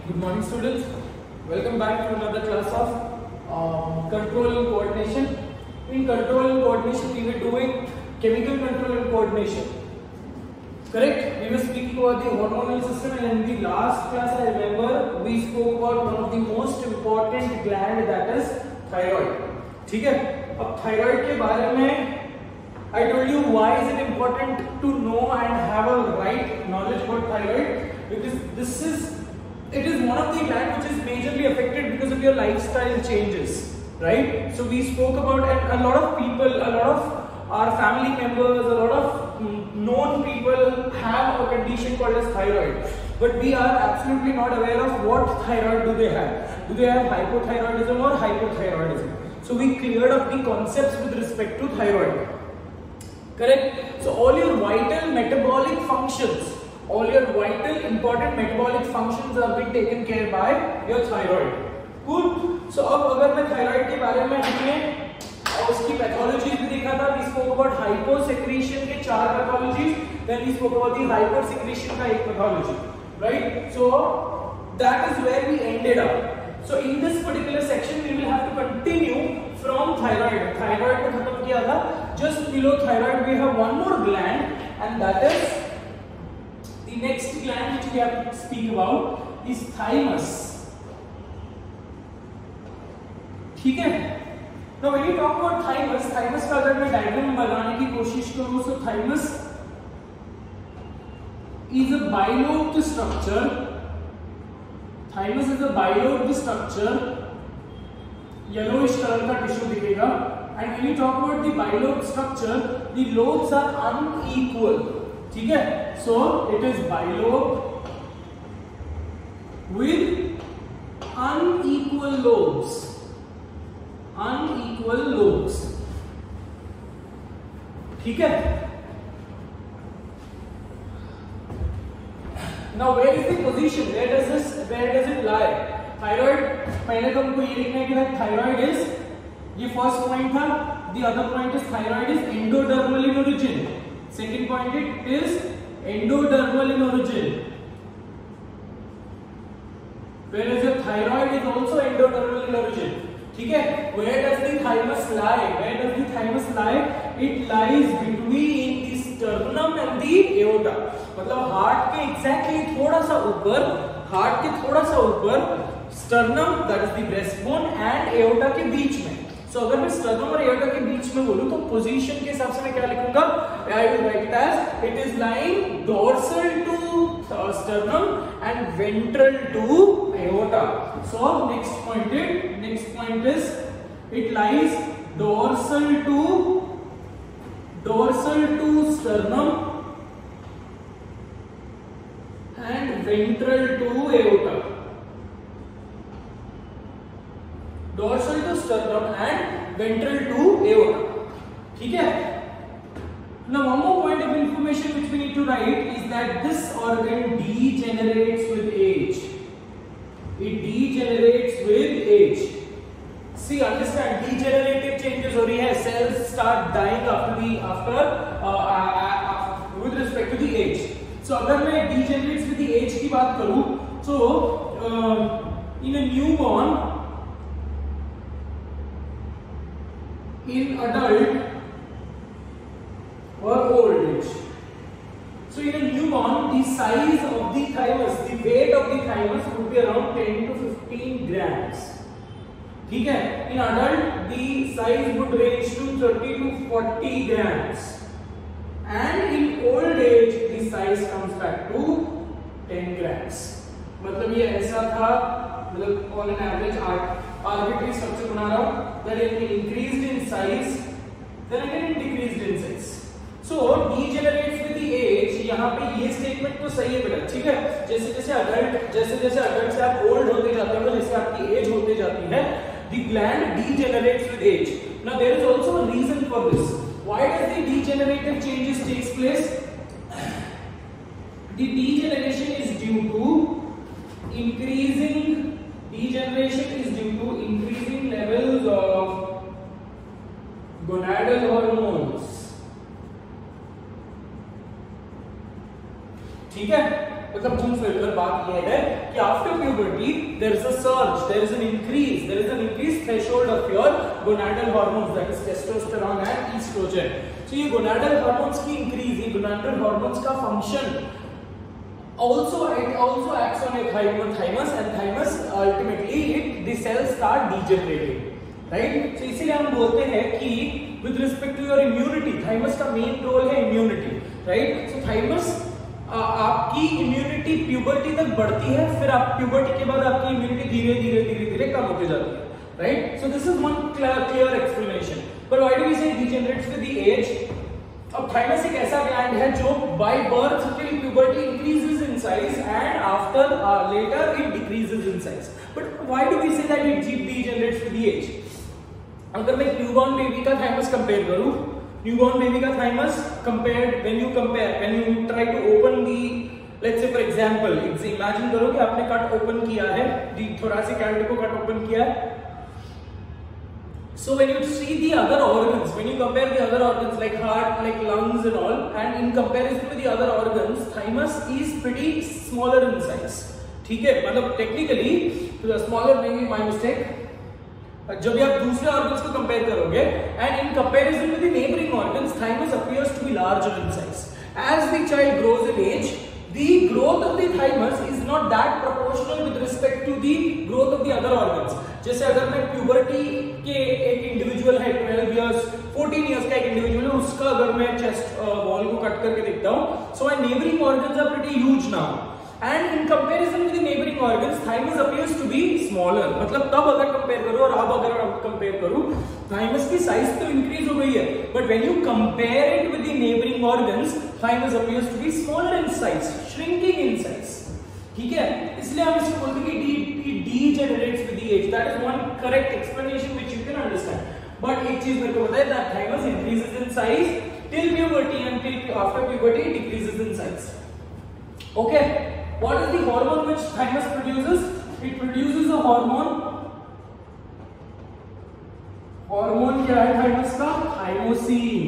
Good morning, students. Welcome back to another class of control and coordination. In control and coordination, we were doing chemical control and coordination. Correct? We were speaking about the hormonal system, and in the last class, I remember we spoke about one of the most important gland, that is thyroid. ठीक है? अब thyroid के बारे में I told you why is it important to know and have a right knowledge about thyroid, because it is one of the gland which is majorly affected because of your lifestyle changes, right? So we spoke about, and a lot of people, a lot of our family members, a lot of known people have a condition called as thyroid, but we are absolutely not aware of what thyroid do they have. Do they have hypothyroidism or hypothyroidism? So we cleared up the concepts with respect to thyroid. Correct? So all your vital metabolic functions, all your vital important metabolic functions are being taken care by your thyroid. Cool? So अब अगर मैं thyroid के बारे में हमने उसकी pathology भी देखा था, we spoke about hyposecretion के 4 pathologies, then we spoke about the hypersecretion का एक pathology, right? So that is where we ended up. So in this particular section we will have to continue from thyroid. Thyroid को खत्म किया था. Just below thyroid we have one more gland, and that is the next gland which we have to speak about is thymus. ठीक है? Now when you talk about thymus का अगर मैं diagram बनाने की कोशिश करूं, so thymus is a bilobed structure. Thymus is a bilobed structure. Yellowish color का टिश्यू दिखेगा. And when you talk about the bilobed structure, the lobes are unequal. ठीक है? So it is bilobed with unequal lobes. Unequal lobes. ठीक है? Now where is the position? Where does it lie? Thyroid, पहले तो हमको ये लिखना है कि thyroid is, ये first point था. The other point is thyroid is endodermal in origin. Second point, it is endodermal in origin. Whereas your thyroid is also endodermal in origin. ठीक है? Where does the thymus lie? Where does the thymus lie? It lies between the sternum and the aorta. मतलब heart के exactly थोड़ा सा ऊपर, heart के थोड़ा सा ऊपर, sternum, that is the breastbone, and aorta के बीच में. So अगर मैं sternum और aorta के बीच में बोलूं तो position के हिसाब से मैं क्या लिखूंगा? I will write it as it is lying dorsal to sternum and ventral to aorta. So next point is it lies dorsal to sternum and ventral to aorta. Dorsal to sternum and ventral to aorta. ठीक है? Now one more point of information which we need to write is that this organ degenerates with age. It degenerates with age. See, understand, degenerative changes हो रही है. Cells start dying with respect to the age. So अगर मैं degenerates with the age की बात करूं, so in a newborn, in adult or old age. So in a newborn, the size of the thymus, the weight of the thymus would be around 10 to 15 grams. ठीक है? In adult, the size would range to 30 to 40 grams. And in old age, the size comes back to 10 grams. मतलब ये ऐसा था, मतलब on an average arbitrary structure बना रहा हूँ, that it increased in size, then again it decreased in size. So degenerates with the age. यहाँ पे ये statement तो सही है बेटा, ठीक है? जैसे जैसे adult से आप old होते जाते हो, जैसे आपकी age होते जाती है, the gland degenerates with age. Now there is also a reason for this. Why does the degenerative changes takes place? The degeneration is due to increasing levels of gonadal hormones. ठीक है? मतलब घूम फिर कर बात ये है कि after puberty there is a surge, there is an increase threshold of your gonadal hormones, that is testosterone and oestrogen. तो ये गोनाडल हार्मोन्स की इंक्रीज, ये गोनाडल हार्मोन्स का function it also acts on your thymus and thymus ultimately the cells start degenerating, right? So इसीलिए हम बोलते हैं कि with respect to your immunity, thymus का main role है immunity, right? So thymus आपकी इम्यूनिटी प्यूबर्टी तक बढ़ती है, फिर आप प्यूबर्टी के बाद आपकी इम्यूनिटी धीरे-धीरे कम होती जाती है, right? So this is one clear explanation. But why do we say degenerates with the age? अब thymus एक ऐसा ग्लैंड है जो by birth till puberty increases in size and after later it decreases in size. But why do we say that it degenerates with the age? अगर मैं newborn baby का thymus compare करूं, newborn baby का thymus compared when you try to open the, let's say for example, imagine करो कि आपने cut open किया है, the thoracic cavity को कट ओपन किया है. So when you see the other organs, when you compare the other organs like heart, like lungs and all, and in comparison with the other organs, thymus is pretty smaller in size. ठीक है, मतलब technically smaller maybe my mistake. जब भी आप दूसरे organs को compare करोगे, and in comparison with the neighboring organs, thymus appears to be larger in size. As the child grows in age, the growth of the thymus is not that proportional with respect to the growth of the other organs. जैसे अगर मैं puberty के एक individual है 12 years 14 years का एक individual है, उसका अगर मैं चेस्ट वॉल को कट करके देखता हूं, so my neighbouring organs are pretty huge now and in comparison with the neighbouring organs thymus appears to be smaller. मतलब तब अगर कंपेयर करो और अब अगर कंपेयर करूं, थाइमस की साइज तो इंक्रीज हो गई है, but when you compare it with the neighbouring organs, thymus appears to be smaller in size, shrinking in size. ठीक है, इसलिए हम इसको बोलते हैं कि degenerates with the age. That is one correct explanation which you can understand. But एक चीज मेरे को पता है that thymus increases in size till puberty and till after puberty it decreases in size. Okay, what is the hormone which thymus produces? It produces a hormone. Hormone क्या है thymus का? Thymosin.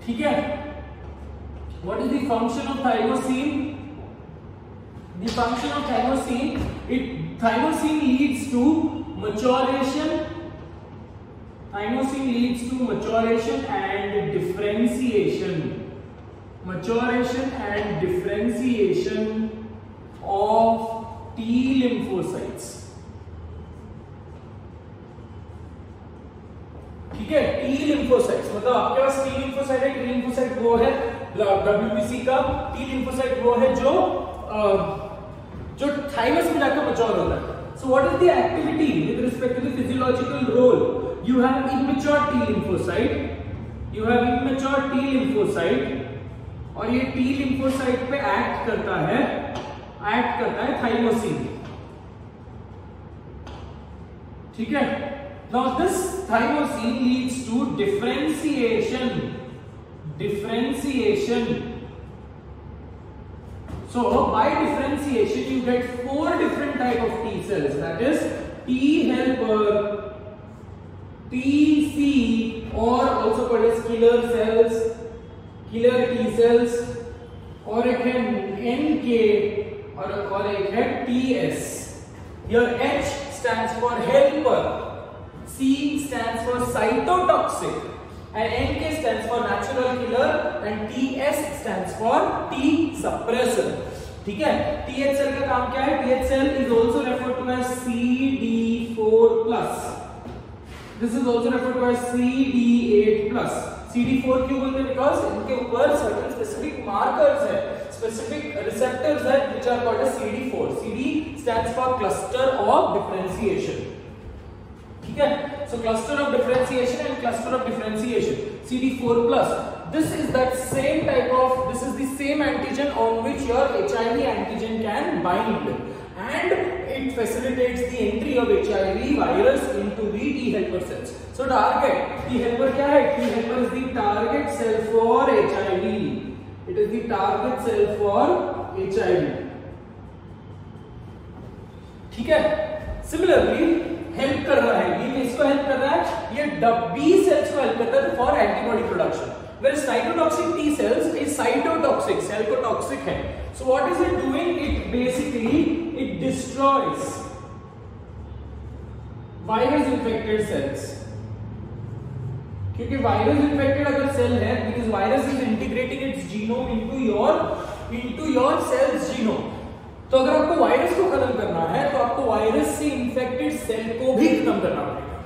ठीक है. What is the function of thymosin? The function of thymosin, thymosin leads to maturation. Thymosin leads to maturation and differentiation. Maturation and differentiation of T lymphocytes. ठीक है, T lymphocytes मतलब आपके पास T lymphocyte है. T lymphocyte वो है WBC का. T lymphocyte वो है जो थाइमस में जाकर मैच्योर होता है. So what is the activity with respect to the physiological role? You have immature T lymphocyte, और ये T lymphocyte पे एक्ट करता है थाइमोसिन. ठीक है. Now this thymosin leads to differentiation. So by differentiation you get 4 different type of T cells, that is T helper, TC, or also called as killer T cells, और एक है NK और एक है TS. Here H stands for helper, C stands for cytotoxic, and NK stands for natural killer, and TS stands for T suppressor. ठीक है. TH cell का काम क्या है? TH cell is also referred to as CD4+. This is also referred to as CD8+. CD4 क्यों बोलते हैं? Because इनके ऊपर certain specific markers है, specific receptors है, which are called as CD4. CD stands for cluster of differentiation. ठीक है. So cluster of differentiation and cluster of differentiation, CD4+. This is the same antigen on which your HIV antigen can bind, and it facilitates the entry of HIV virus into the T helper cells. So target T helper क्या है? T helper is the target cell for HIV. It is the target cell for HIV. ठीक है. Similarly help कर रहा है, ये इसको help कर रहा है, ये B सेल्स को हेल्प करता है for antibody production. Whereas cytotoxic T cells is cytotoxic, cell को toxic है. So what is it doing? It basically it destroys virus infected cells. क्योंकि वायरस इन्फेक्टेड अगर सेल है, because virus is integrating its genome into your cell's genome. तो अगर आपको virus को खत्म करना है तो आपको वायरस से इन्फेक्टेड सेल को भी खत्म करना पड़ेगा,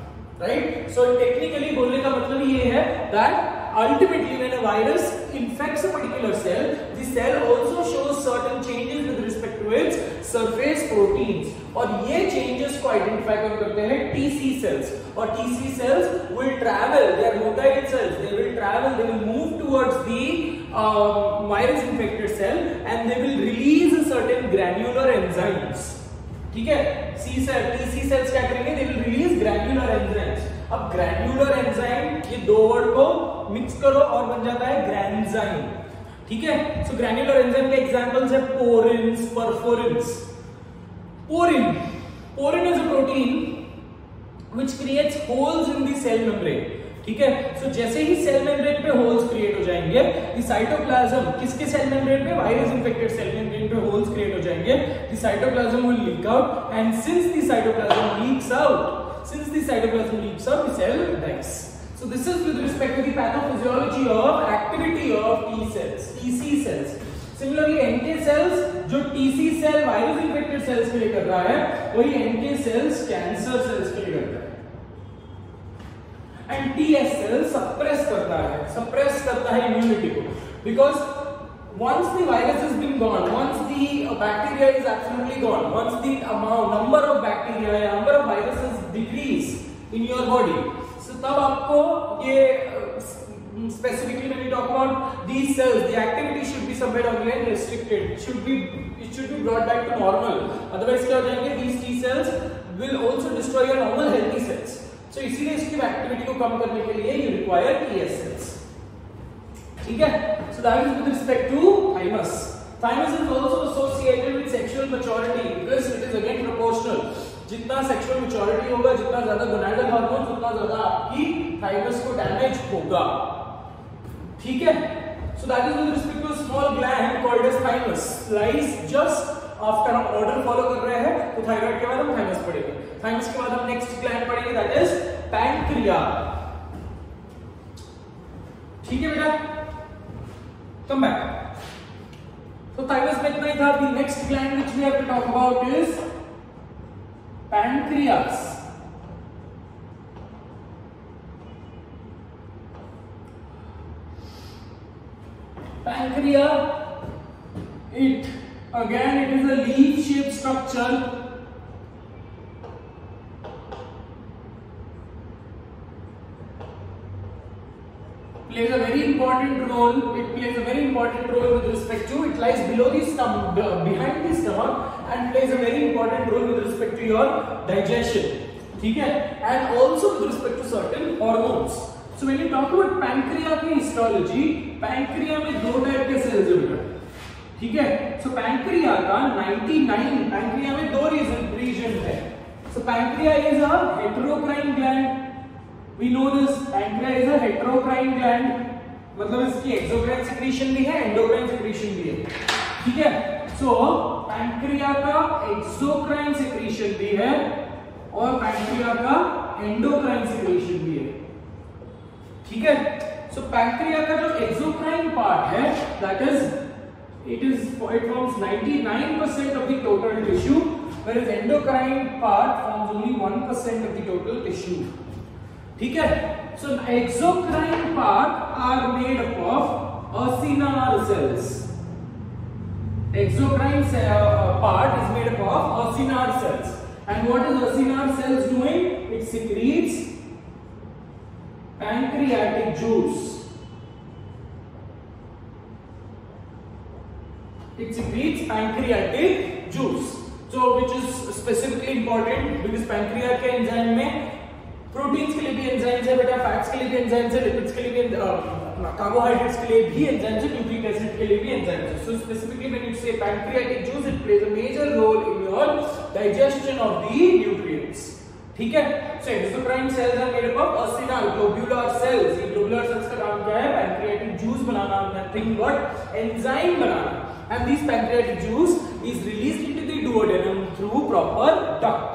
राइट? सो टेक्निकली बोलने का मतलब ये है that ultimately when a virus infects a particular cell, the cell also shows certain changes with respect to its surface proteins. और ये changes को identify करते हैं TC cells. और TC cells will travel, they are motile cells, they will travel, they will move towards the virus infected cell and they will release certain granular enzymes. ठीक है? C cell, TC cells क्या करेंगे? They will release granular enzymes. अब granular enzyme, ये दो word को mix करो और बन जाता है ग्रैन्जाइम. ठीक है? सो ग्रैन्युलर एंजाइम के एग्जांपल्स है porins, perforins. Porin is a protein which creates holes in the cell membrane. ठीक है? सो जैसे ही सेल मेम्ब्रेन पे होल्स क्रिएट हो जाएंगे, द साइटोप्लाज्म किसके सेल मेम्ब्रेन पे? वायरस इन्फेक्टेड सेल मेम्ब्रेन पे होल्स क्रिएट हो जाएंगे. The cytoplasm will leak out and since the cytoplasm leaks out, the cell dies. So this is with respect to the pathophysiology of activity of T cells, TC cells. Similarly, NK cells जो TC cell virus infected cells के लिए कर रहा है, वही NK cells cancer cells के लिए करता है. And TS cells suppress करता है immunity को, because once the virus has been gone, once the bacteria is absolutely gone, once the number of bacteria, number of viruses decrease in your body, so तब आपको ये specifically when we talk about these cells, the activity should be somewhere again restricted. It should be brought back to normal. Otherwise क्या हो जाएंगे? These T cells will also destroy your normal healthy cells. So इसीलिए इसकी activity को कम करने के लिए you require TS cells. ठीक है? So that is with respect to thymus. Thymus is also associated with sexual maturity because it is again proportional. जितना sexual maturity होगा, जितना ज्यादा gonadal hormones, उतना ज्यादा आपकी thymus को damage होगा. ठीक है? So that is with respect to a small gland called as thymus. Lies just after हम order follow कर रहे हैं, तो thyroid के बाद हम thymus पढ़ेंगे. Thymus के बाद हम next gland पढ़ेंगे, that is pancreas. ठीक है बेटा? Come back. So thymus में इतना ही था. The next gland which we have to talk about is pancreas. Pancreas, it is a leaf-shaped structure. Plays a very important role. It plays a very important role with respect to, it lies below the stomach, behind the stomach, and plays a very important role with respect to your digestion. ठीक है? And also with respect to certain hormones. So when you talk about pancreas की histology, pancreas में दो type के cells है बेटा. ठीक है? So pancreas का 99, pancreas में दो region है. So pancreas is a heterocrine gland. We know this, pancreas is a heterocrine gland. मतलब इसकी exocrine secretion भी है, endocrine secretion भी है. ठीक है? So pancreas का exocrine secretion भी है और pancreas का endocrine secretion भी है. ठीक है? So pancreas का जो exocrine part है, that is, it forms 99% of the total tissue, whereas endocrine part forms only 1% of the total tissue. ठीक है? So exocrine part are made up of acinar cells. Exocrine part is made up of acinar cells. And what is acinar cells doing? It secretes pancreatic juice. It secretes pancreatic juice. So which is specifically important because pancreas के enzyme में proteins के लिए भी enzymes है बेटा, fats के लिए भी एंजाइम्स है, लिपिड्स के लिए भी, कार्बोहाइड्रेट्स के लिए भी एंजाइम्स है, न्यूक्लिक एसिड के लिए भी एंजाइम्स है. So specifically when you say pancreatic juice, it plays a major role in your digestion of the nutrients. ठीक है? So exocrine cells are made up of acinar globular cells. ये globular cells का काम क्या है? Pancreatic juice बनाना, nothing but enzyme बनाना, and this pancreatic juice is released into the duodenum through proper duct.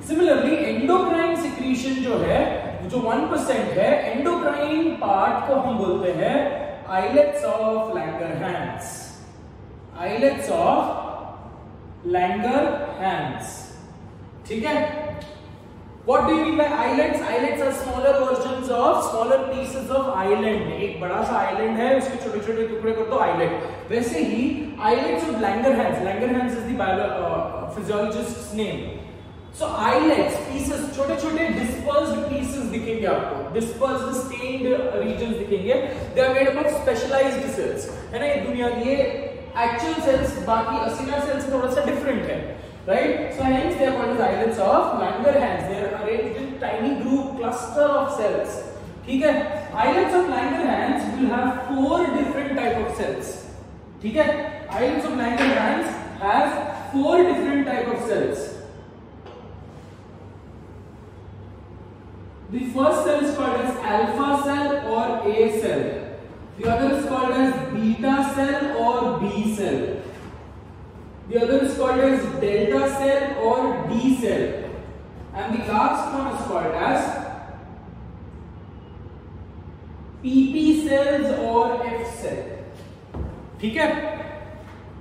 Similarly endocrine secretion जो है, जो 1% है, endocrine part को हम बोलते हैं islets of Langerhans. Islets of Langerhans. ठीक है? What do you mean by islets? Islets are smaller versions of smaller pieces of island. एक बड़ा सा island है, उसके छोटे-छोटे टुकड़े कर दो islet. वैसे ही islets of Langerhans. Langerhans is the physiologist's name. So islets, pieces, छोटे-छोटे dispersed pieces दिखेंगे आपको. Dispersed stained regions दिखेंगे. They are made up of specialized cells. है ना, ये दुनिया ये actual cells बाकी acinar cells थोड़ा सा different है. Right? So hence they are called as islets of Langerhans. They are arranged in tiny group cluster of cells. ठीक है? Islets of Langerhans will have 4 different type of cells. ठीक है? Islets of Langerhans have 4 different type of cells. The first cell is called as alpha cell or A cell. The other is called as beta cell or B cell. The other is called as delta cell or D cell, and the last one is called as PP cells or F cell. ठीक है?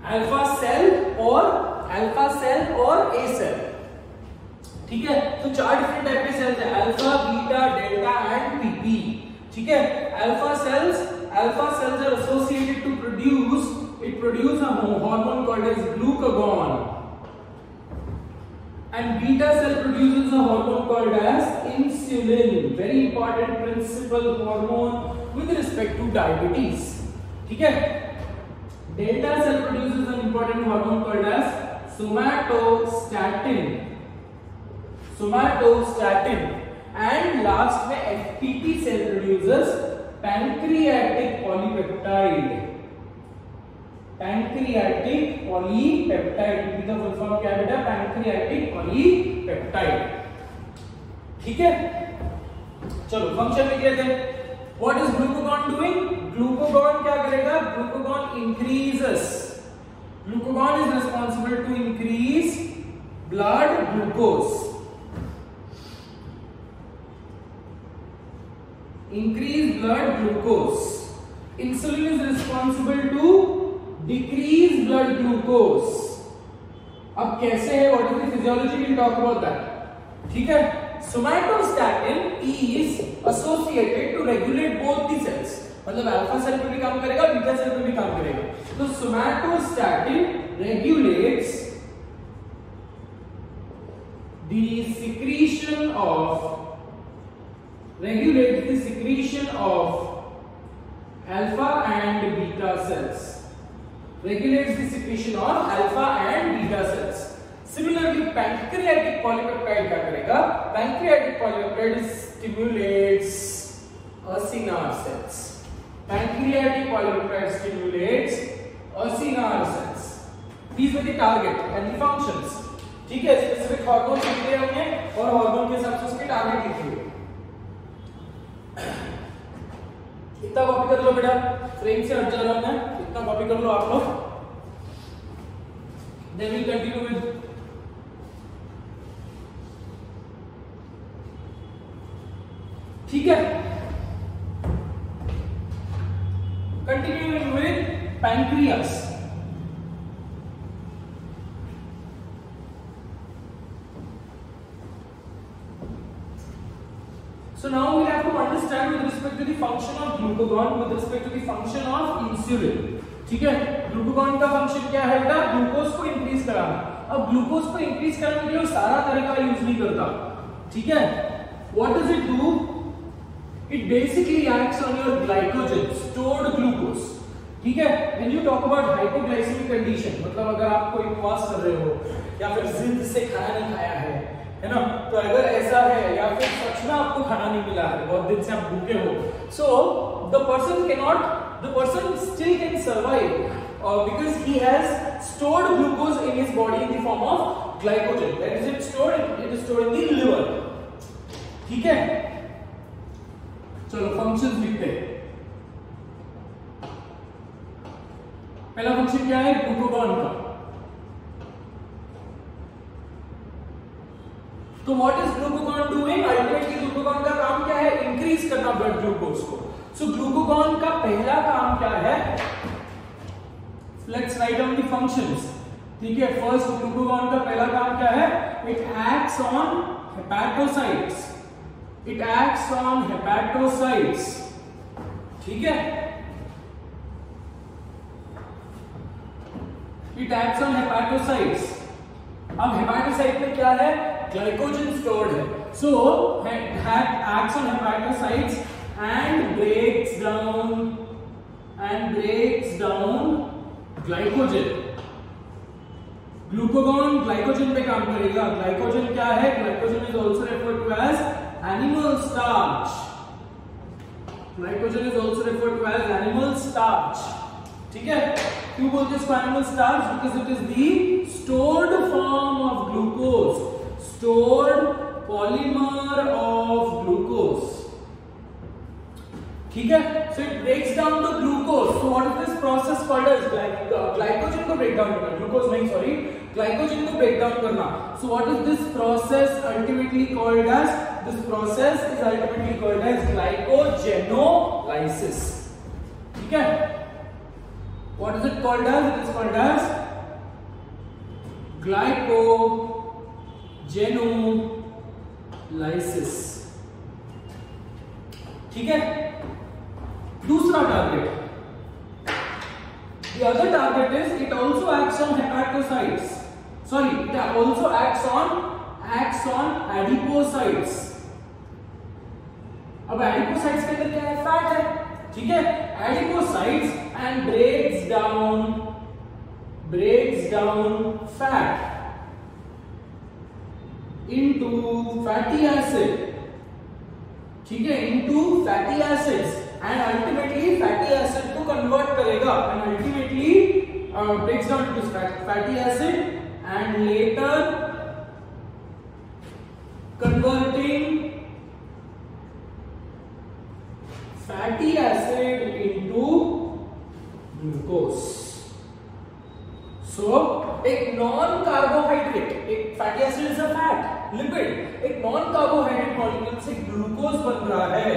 Alpha cell or A cell. ठीक है? तो 4 different type के cells हैं, alpha, beta, delta and PP. ठीक है? Alpha cells are associated to produce a hormone called as glucagon, and beta cell produces a hormone called as insulin, very important principal hormone with respect to diabetes. ठीक है? Delta cell produces an important hormone called as somatostatin, and last में FPP cell produces pancreatic polypeptide. Pancreatic polypeptide का full form क्या है बेटा? Pancreatic polypeptide. ठीक है? चलो फंक्शन लिख लेते हैं. What is glucagon doing? Glucagon क्या करेगा? Glucagon increases. Glucagon is responsible to increase blood glucose. Increase blood glucose. Insulin is responsible to decrease blood glucose. अब कैसे है? What is the physiology? We'll talk about that. ठीक है? Somatostatin is associated to regulate both the cells. मतलब alpha cell पे भी काम करेगा, बीटा सेल पे भी काम करेगा. तो somatostatin regulates the secretion of alpha and beta cells. Regulates the secretion of alpha and beta cells. Similarly, pancreatic polypeptide क्या करेगा? Pancreatic polypeptide stimulates acinar cells. Pancreatic polypeptide stimulates acinar cells. These were the target and the functions. ठीक है? Specific hormone लिख दिए हमने और hormone के हिसाब से उसके टारगेट लिख दिए. इतना कॉपी कर लो बेटा, फ्रेम से हट जा रहा है, इतना कॉपी कर लो आप लोग. Then we'll continue with ठीक है. Continuing with pancreas. So now we have to understand with respect to the function of glucagon, with respect to the function of insulin. ठीक है? ग्लूकागॉन का फंक्शन क्या है बेटा? ग्लूकोज को इंक्रीज कराना. अब ग्लूकोज को इंक्रीज करने के लिए सारा तरीका यूज नहीं करता. ठीक है? What does it do? It basically acts on your glycogen, stored glucose. ठीक है? When you talk about hypoglycemic condition, मतलब अगर आप कोई उपवास कर रहे हो या फिर जिद से खाना नहीं खाया है ना, तो अगर ऐसा है या फिर सच में आपको खाना नहीं मिला है, बहुत दिन से आप भूखे हो, so the person still can survive because he has stored glucose in his body in the form of glycogen. Where is it stored? It is stored in the liver. ठीक है? चलो फंक्शंस लिखते हैं. पहला फंक्शन क्या है glucagon का। तो what is glucagon doing? Ultimately glucagon का काम क्या है? इंक्रीज करना ब्लड ग्लूकोज को। सो ग्लूकोगॉन का पहला काम क्या है? Let's write down the functions. ठीक है, फर्स्ट ग्लूकोगॉन का पहला काम क्या है? It acts on hepatocytes. It acts on hepatocytes. ठीक है, इट एक्ट्स ऑन हेपेटोसाइट्स। अब हेपेटोसाइट में क्या है? ग्लाइकोजन स्टोर्ड है। So acts on hepatocytes and breaks down glycogen. Glucagon glycogen पे काम करेगा। ग्लाइकोजन क्या है? Glycogen is also referred to as animal starch. Glycogen is also referred to as animal starch. ठीक है, क्यों बोलते हैं इसको animal starch? Because it is the stored form of glucose, stored polymer of glucose. ठीक है, so it breaks down the glucose. So what is this process called as? Glycogen को break down करना, ग्लूकोज नहीं, sorry, glycogen को break down करना। So what is this process ultimately called as? This process is ultimately called as glycogenolysis. ठीक है, what is it called as? It is called as glycogenolysis. ठीक है, दूसरा target, the other target is it also acts on hepatocytes, sorry, it also acts on adipocytes. अब adipocytes के अंदर क्या है? फैट है। ठीक है, adipocytes and breaks down fat into fatty acid. ठीक है, into fatty acids and ultimately fatty acid को convert करेगा and ultimately breaks down into fatty acid and later converting fatty acid into glucose. So एक non carbohydrate, एक fatty acid is a fat lipid, एक non carbohydrate molecule से glucose बन रहा है,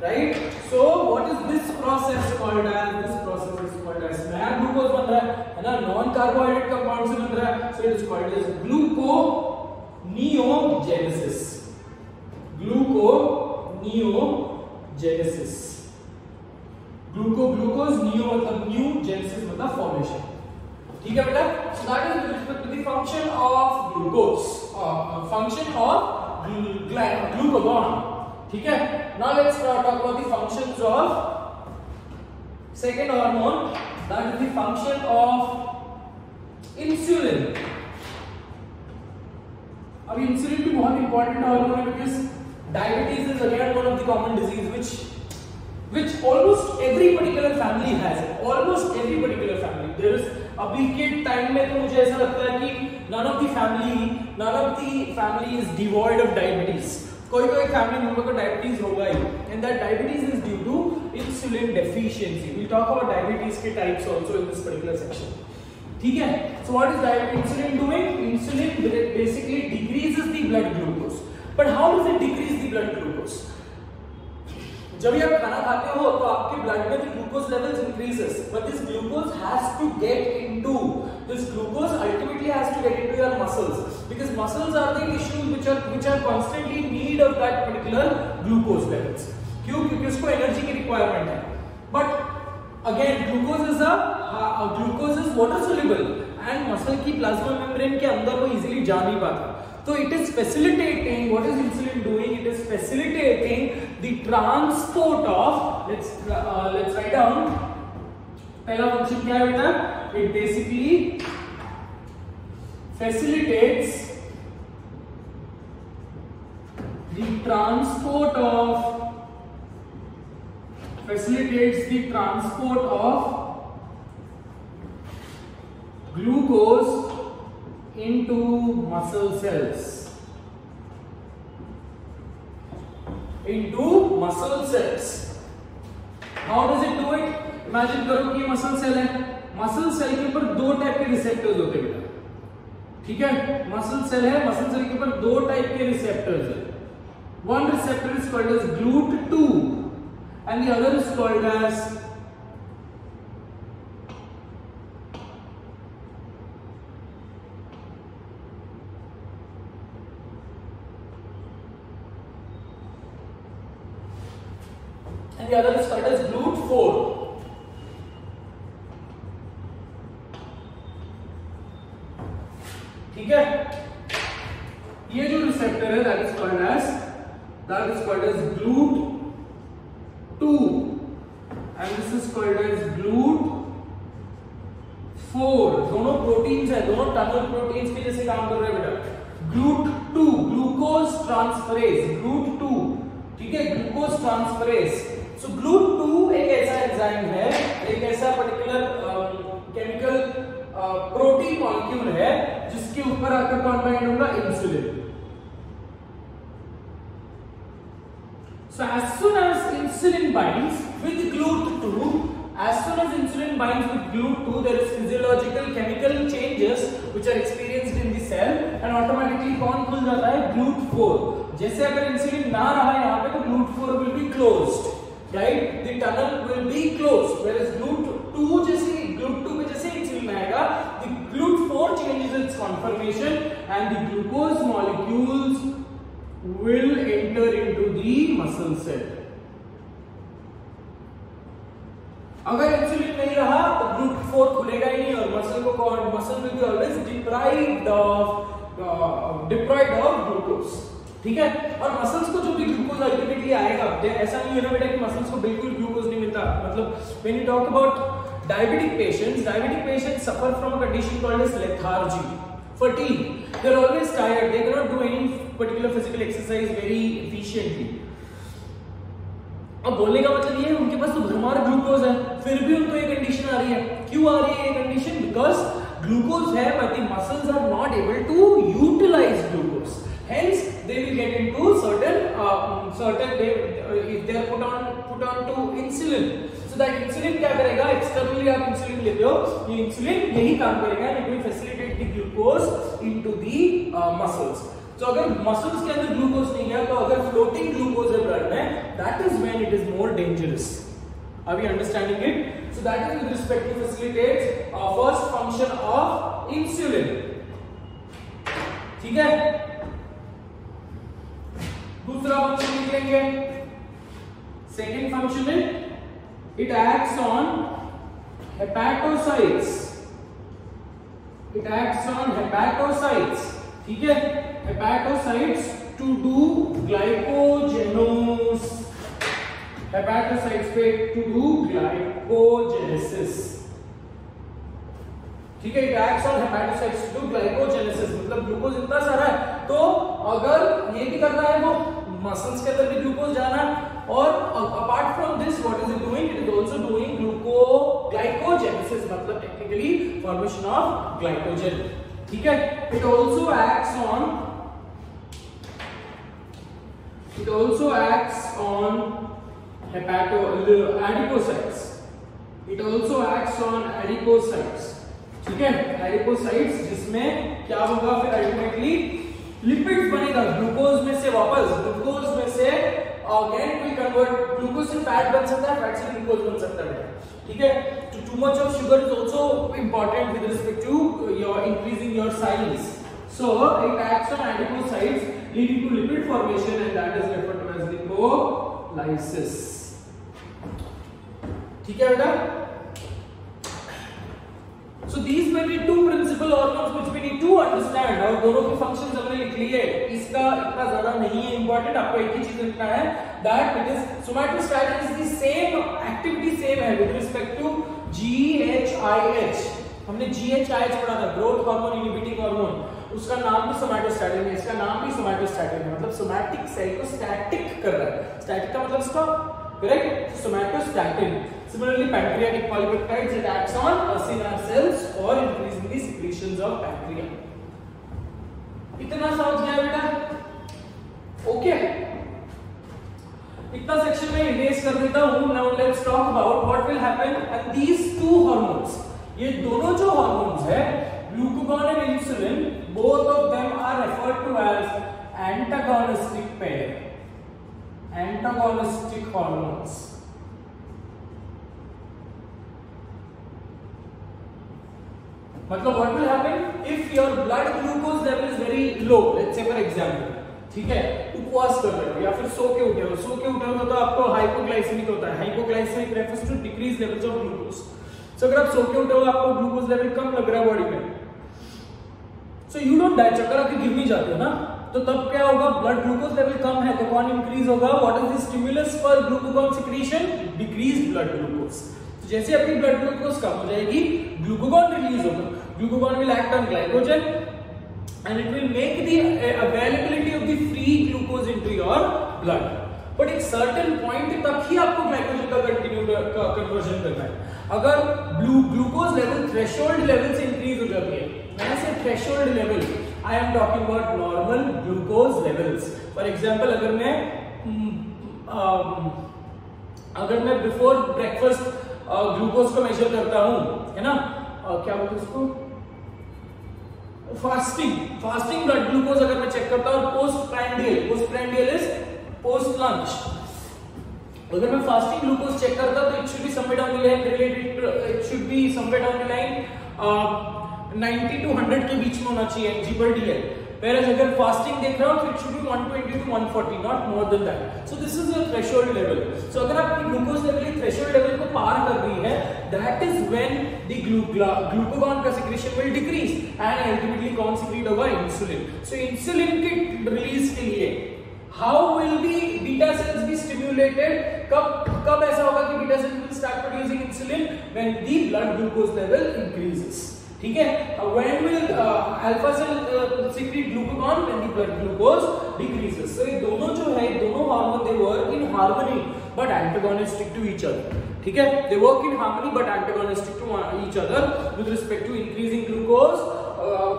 right? So what is this process called as? This process is called as, नया glucose बन रहा है ना, नॉन कार्बोहाइड्रेट कंपाउंड से बन रहा है। So it is called as gluconeogenesis. Gluconeogenesis. Glucose neo मतलब न्यू, जेनेसिस मतलब फॉर्मेशन। ठीक है बेटा, so that is with respect to the function of glucose, function of glucagon. ठीक है, now let's talk about the functions of second hormone, that is the function of insulin. अब insulin भी बहुत important hormone है because diabetes is again one of the common disease which almost every particular family has. Almost every particular family. There is अभी के time में तो मुझे ऐसा लगता है कि none of the family is devoid of diabetes. कोई तो एक फैमिली मेंबर को डायबिटीज होगा ही, and that diabetes is due to insulin deficiency. We'll talk about diabetes के types also in this particular section. ठीक है, so what is insulin doing? Insulin basically decreases the blood glucose. But how does it decrease the blood glucose? जब भी आप खाना खाते हो तो आपके ब्लड में the glucose levels increases, but this glucose ultimately has to get into your muscles, because muscles are the tissues which are constantly in need of that particular glucose levels. क्यों? क्योंकि उसको एनर्जी की requirement है। But again, glucose is water soluble and muscle की plasma membrane के अंदर वो easily जा नहीं पाता। So it is facilitating, what is insulin doing? It is facilitating the transport of, let's write down, पहला फंक्शन क्या है बेटा? It basically facilitates the transport of glucose into muscle cells. How does it do it? Imagine करो कि muscle cell है, muscle cell के ऊपर दो टाइप के रिसेप्टर्स होते हैं बेटा, ठीक है। मसल सेल है, मसल सेल के ऊपर दो टाइप के रिसेप्टर्स है। One receptor is called as GLUT2 and the other is called as and the other is called as GLUT4. ठीक है, ये जो रिसेप्टर है that is called as GLUT2 and this is called as GLUT4. दोनों proteins है, दोनों tunnel proteins के जैसे काम कर रहे हैं बेटा। GLUT2 ग्लूकोज ट्रांसफरेज, GLUT2, ठीक है, ग्लूकोज ट्रांसफरेज। सो GLUT2 एक ऐसा एंजाइम है, एक ऐसा पर्टिकुलर केमिकल प्रोटीन मॉलिक्यूल है जिसके ऊपर आकर कौन बाइंड होगा, insulin. So as soon as insulin binds with GLUT2, there is physiological chemical changes which are experienced in the cell and automatically कौन खुल जाता है, GLUT4। जैसे अगर इंसुलिन ना रहा यहाँ पे तो GLUT4 will be closed, right? The tunnel will be closed. Whereas GLUT2 पे जैसे इंसुलिन आएगा, the GLUT4 changes its conformation and the glucose molecules will enter into the muscle cell. अगर इंसुलिन नहीं रहा तो GLUT4 खुलेगा ही नहीं और muscle will be always deprived of glucose, ठीक है। और मसल्स को जो भी ग्लूकोज अल्टीमेटली आएगा, ऐसा नहीं है ना बेटा कि मसल्स को बिल्कुल ग्लूकोज नहीं मिलता। मतलब when you talk about diabetic patients suffer from a condition called as lethargy, fatigue. They are always tired, they cannot do any particular physical exercise very efficiently. अब बोलने का मतलब ये है उनके पास तो भरमार ग्लूकोज है, फिर भी उनको ये कंडीशन आ रही है। क्यों आ रही है ये कंडीशन? बिकॉज ग्लूकोज है but the muscles are not able to utilize glucose, hence they will get into certain if they are put on to insulin. So that insulin क्या करेगा, एक्सटर्नली आप इंसुलिन लेते हो, ये इंसुलिन यही काम करेगा, it will facilitate the glucose into the muscles. तो अगर मसल्स के अंदर ग्लूकोज नहीं है, तो अगर फ्लोटिंग ग्लूकोज है ब्लड में, that is when it is more dangerous. Are we understanding it? So that is with respect to facilitates first function of insulin. ठीक है, दूसरा फंक्शन लिखेंगे। सेकेंड फंक्शन है it acts on hepatocytes. ठीक है, hepatocytes to do glycogenesis, hepatocytes पे to do glycogenesis, ठीक है। it acts on hepatocytes to do glycogenesis, मतलब ग्लूकोज इतना सारा है, तो अगर ये भी कर रहा है वो मसल्स के अंदर भी ग्लूकोज जाना, और apart from this what is it doing, it is also doing glycogenesis, मतलब टेक्निकली फॉर्मेशन ऑफ ग्लाइकोजन, ठीक है। It also acts on adipocytes, ठीक है, adipocytes, जिसमें क्या होगा फिर अल्टीमेटली लिपिड्स बनेगा, ग्लूकोज में से again will convert glucose से फैट बन सकता है, फैट से ग्लूकोज बन सकता है, ठीक है। Too much of sugar is also important with respect to your increasing your size. So it acts on adipocytes leading to lipid formation and that is referred to as lipolysis, ठीक है बेटा। So these may be two principal organs which we need to understand, और दोनों के functions हमने लिख लिए, इसका इतना ज्यादा नहीं है इंपॉर्टेंट, आपको एक ही चीज लिखना है that it is somatostatin is the same activity same है with respect to GHIH। हमने GHIH पढ़ा था, ग्रोथ हार्मोन इनहिबिटिंग हार्मोन, उसका नाम भी सोमैटोस्टैटिन है, इसका नाम भी सोमैटोस्टैटिन है, मतलब सोमैटिक सेल को स्टैटिक कर रहा है, स्टैटिक का मतलब इसका correct, somatostatin. Similarly, pancreatic polypeptides it acts on acinar cells or increasing the secretions of pancreas. इतना समझ गया बेटा? ओके, इतना सेक्शन में इरेज कर देता हूँ। Now let's talk about what will happen? And these two hormones, ये दोनों जो hormones है, glucagon and insulin, both of them are referred to as antagonistic pair, antagonistic hormones. मतलब what will happen if your blood glucose level is very low, let's say for example, ठीक है, उपवास कर रहे हो या फिर सो के उठे हो तो आपको हाइपोग्लाइसेमिक होता है. Hypoglycemic refers to decrease levels of glucose. So अगर आप सो के उठे हो आपको ग्लूकोज लेवल कम लग रहा है बॉडी में, सो यू डोंट डाई, चक्कर आके गिर नहीं जाते हो ना, तो तब क्या होगा, ब्लड ग्लूकोज लेवल कम है तो कौन इंक्रीज होगा, what is the stimulus for glucagon secretion, decreased blood glucose. तो जैसे आपकी ब्लड ग्लूकोज कम हो जाएगी, ग्लूकागॉन रिलीज होगा. Glucagon will act on glycogen and it will make the availability of the free glucose into your blood. But एक certain point तक ही आपको glycogen का कन्वर्जन करना है. अगर ग्लूकोज लेवल थ्रेशोल्ड लेवल से इंक्रीज हो जाती है, मैं से threshold level I am talking about normal glucose levels. For example अगर मैं बिफोर ब्रेकफास्ट ग्लूकोज को मेजर करता हूं, है ना, क्या बोलते हैं उसको, फास्टिंग ब्लड ग्लूकोज अगर मैं चेक करता हूं, post prandial is post lunch. अगर मैं फास्टिंग ग्लूकोज चेक करता हूं तो it should be somewhere down the line related, it should be somewhere down the line 90 to 100 के बीच में होना चाहिए mg/dl. Whereas अगर फास्टिंग देख रहा हूं तो it should be 120 to 140, not more than that. So this is the threshold level. So अगर आपकी ग्लूकोज लेवल थ्रेशोल्ड लेवल को पार कर रही है, that is when the glucagon का secretion will decrease and ultimately कौन सिक्रीट होगा, इंसुलिन. सो इंसुलिन के रिलीज के लिए how will be beta cells be stimulated, कब ऐसा होगा कि beta cells will start producing insulin, when the blood glucose level increases. ठीक है, when will alpha cell secrete glucagon, when the blood glucose decreases. So ये दोनों जो है, दोनों hormone they work in harmony but antagonistic to each other. ठीक है, they work in harmony but antagonistic to each other with respect to increasing glucose.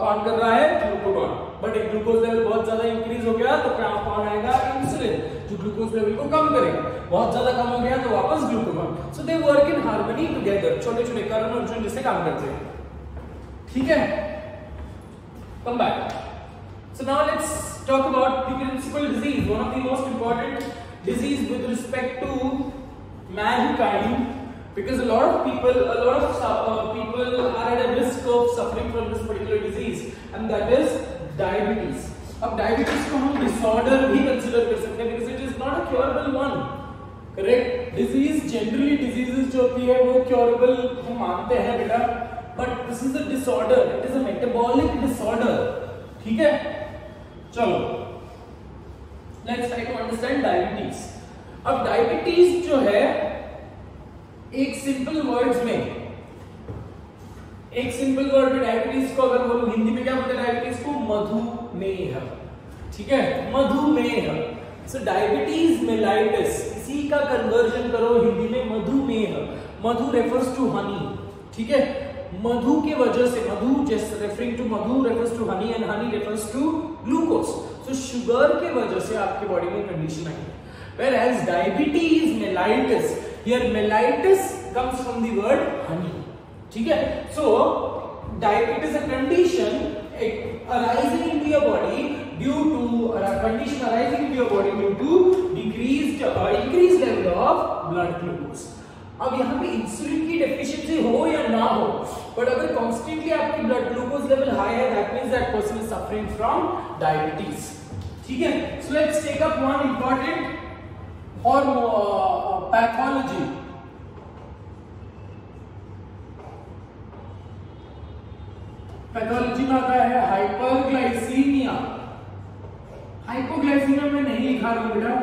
कौन कर रहा है, glucagon. बट एक ग्लूकोज लेवल बहुत ज्यादा इंक्रीज हो गया तो क्या कौन आएगा, इंसुलिन, जो ग्लूकोज लेवल को कम करेगा. बहुत ज्यादा कम हो गया तो वापस glucagon. So they work in harmony together. छोटे छोटे कारण अर्जुन जैसे काम करते हैं. ठीक है, come back. So now let's talk about the principal disease, one of the most important disease with respect to mankind, because a lot of people are at a risk of suffering from this particular disease, and that is diabetes. अब diabetes को हम disorder भी consider कर सकते हैं because it is not a curable one. Correct? Disease generally diseases जो होती है वो curable हम मानते हैं बेटा. But this is a disorder. It is a metabolic disorder. ठीक है? चलो. Let's try to understand diabetes. अब diabetes जो है, एक simple words में, एक simple word में diabetes को अगर बोलूं हिंदी में क्या बोलते हैं diabetes को, मधुमेह. ठीक है? मधुमेह. So diabetes mellitus, इसी का conversion करो हिंदी में मधुमेह. मधु refers to honey. ठीक है? मधु के वजह से, मधु जस्ट रेफरिंग टू मधु refers to honey and honey refers to glucose. So sugar के वजह से आपकी बॉडी में कंडीशन आई है. Whereas diabetes mellitus, here mellitus comes from the word honey. ठीक है, so diabetes is a condition arising into your body due to increased level of blood glucose. अब यहाँ पे इंसुलिन की डेफिशिएंसी हो या ना हो, बट अगर कॉन्स्टेंटली आपकी ब्लड ग्लूकोज लेवल हाई है, that means that person is suffering from diabetes. ठीक है, so let's take up one important और पैथोलॉजी. पैथोलॉजी में आता है हाइपरग्लाइसीमिया. हाइपोग्लाइसीमिया में नहीं लिखा है बेटा,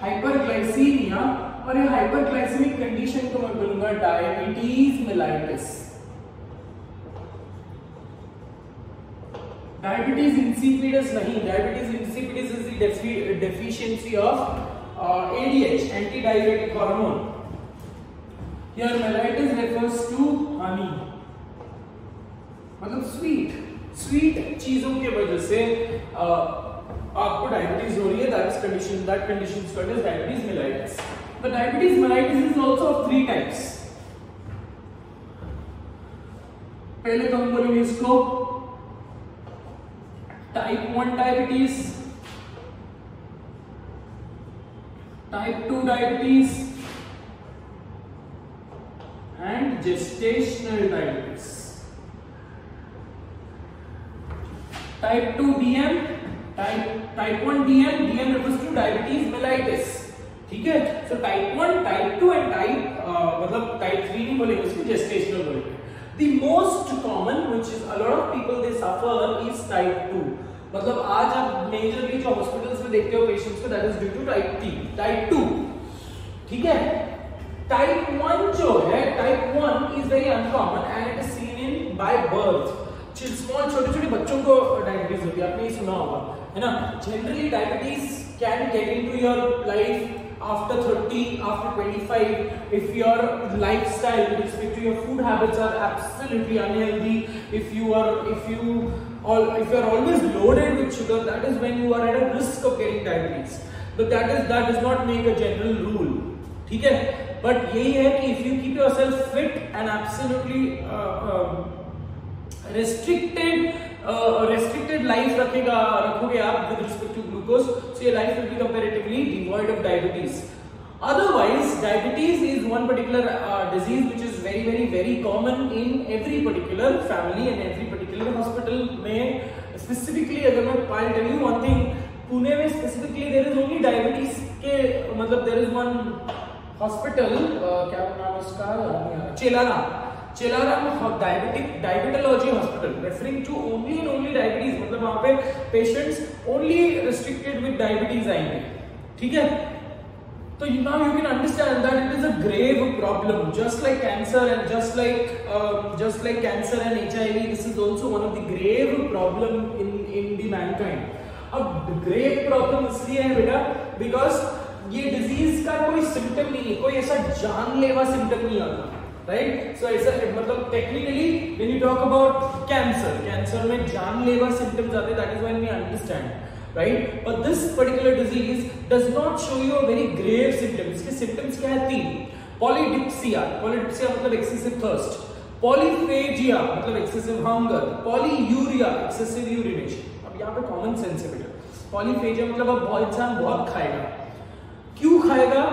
हाइपरग्लाइसीमिया, और ये हाइपरग्लाइसेमिक कंडीशन को मैं बोलूंगा डायबिटीज मेलाइटिस. डायबिटीज इंसिपिडस नहीं, diabetes insipidus is the deficiency of ADH, anti diuretic hormone. Here mellitus refers to honey, मतलब स्वीट चीजों की वजह से आपको डायबिटीज हो रही है. That condition is called as diabetes mellitus. The diabetes mellitus is also of three types. पहले तो हम बोलेंगे इसको type 1 diabetes, type 2 diabetes and gestational diabetes. Type 2 DM, type 1 DM refers to diabetes mellitus, ठीक है। सो टाइप 1, टाइप 2 एंड मतलब type 3 नहीं बोलेंगे, उसको जेस्टेशनल बोलेंगे। The most common which is a lot of people they suffer is type 2, मतलब आज आप मेजरली जो हॉस्पिटल्स में देखते हो पेशेंट्स को, that is due to type 2, ठीक है। टाइप 1 जो है, type 1 is very uncommon and it is seen in by birth. Small छोटे बच्चों को डायबिटीज होती है, आपने ये सुना होगा, है ना। Generally diabetes can get into your life after 30, after 25 if your lifestyle with respect to your food habits are absolutely unhealthy, if you are always loaded with sugar, that is when you are at a risk of getting diabetes, but that does not make a general rule, ठीक है। but यही है कि if you keep yourself fit and absolutely restricted life रखोगे आप with respect to glucose, so your life will be comparatively devoid of diabetes. Otherwise, diabetes is one particular disease which is very common in every particular family and every particular hospital में। Specifically अगर मैं I'll tell you one thing, Pune में specifically there is only diabetes के मतलब there is one hospital, क्या नाम है उसका, Chellaram diabetology hospital, referring to only and only diabetes, मतलब वहां पे patients only restricted with diabetes आएंगे, ठीक है। तो now you can understand that it is a grave problem, just like cancer and just like cancer and HIV, this is also one of the grave problem in the mankind. अब grave problem इसलिए है बेटा because ये disease का कोई symptom नहीं है, कोई ऐसा जानलेवा सिम्टम नहीं आता, राइट। सो ऐसा मतलब technically when you talk about cancer में जानलेवा सिम्टम्स आते हैं, that is when we understand, right. But this particular disease does not show you a very grave symptoms. इसके सिम्टम्स क्या है? 3। पॉलीडिप्सिया मतलब एक्सेसिव थर्स्ट, पॉलीफेजिया मतलब excessive hunger, polyuria excessive urination. अब यहाँ पे कॉमन सेंस है बेटा, पॉलीफेजिया मतलब अब इंसान बहुत खाएगा। क्यों खाएगा?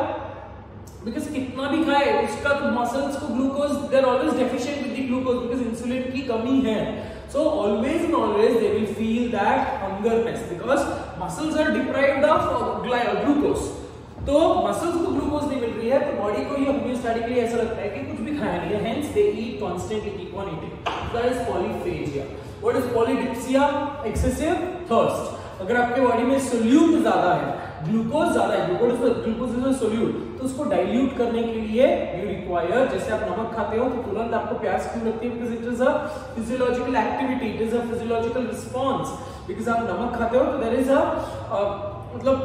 बिकॉज कितना भी खाए उसका तो मसल्स को glucose, they are always deficient with the glucose because insulin की कमी है। So always and always they will feel that hungerness because muscles are deprived of glucose. तो मसल्स को ग्लूकोज नहीं मिल रही है तो बॉडी को ये होम्योस्टैटिकली ऐसा लगता है कि कुछ भी खाया नहीं है, hence they eat constantly, keep on eating. That is polyphagia. What is polydipsia? Excessive thirst. अगर आपके बॉडी में सोल्यूट ज्यादा है, ग्लूकोज ज्यादा है, ग्लूकोज इज अ सोल्यूट, तो उसको डाइल्यूट करने के लिए यू रिक्वायर, जैसे आप नमक खाते हो तो तुरंत आपको प्यास क्यों लगती है? Because it is a physiological activity, it is a physiological response. Because आप नमक खाते हो तो देयर इज अ मतलब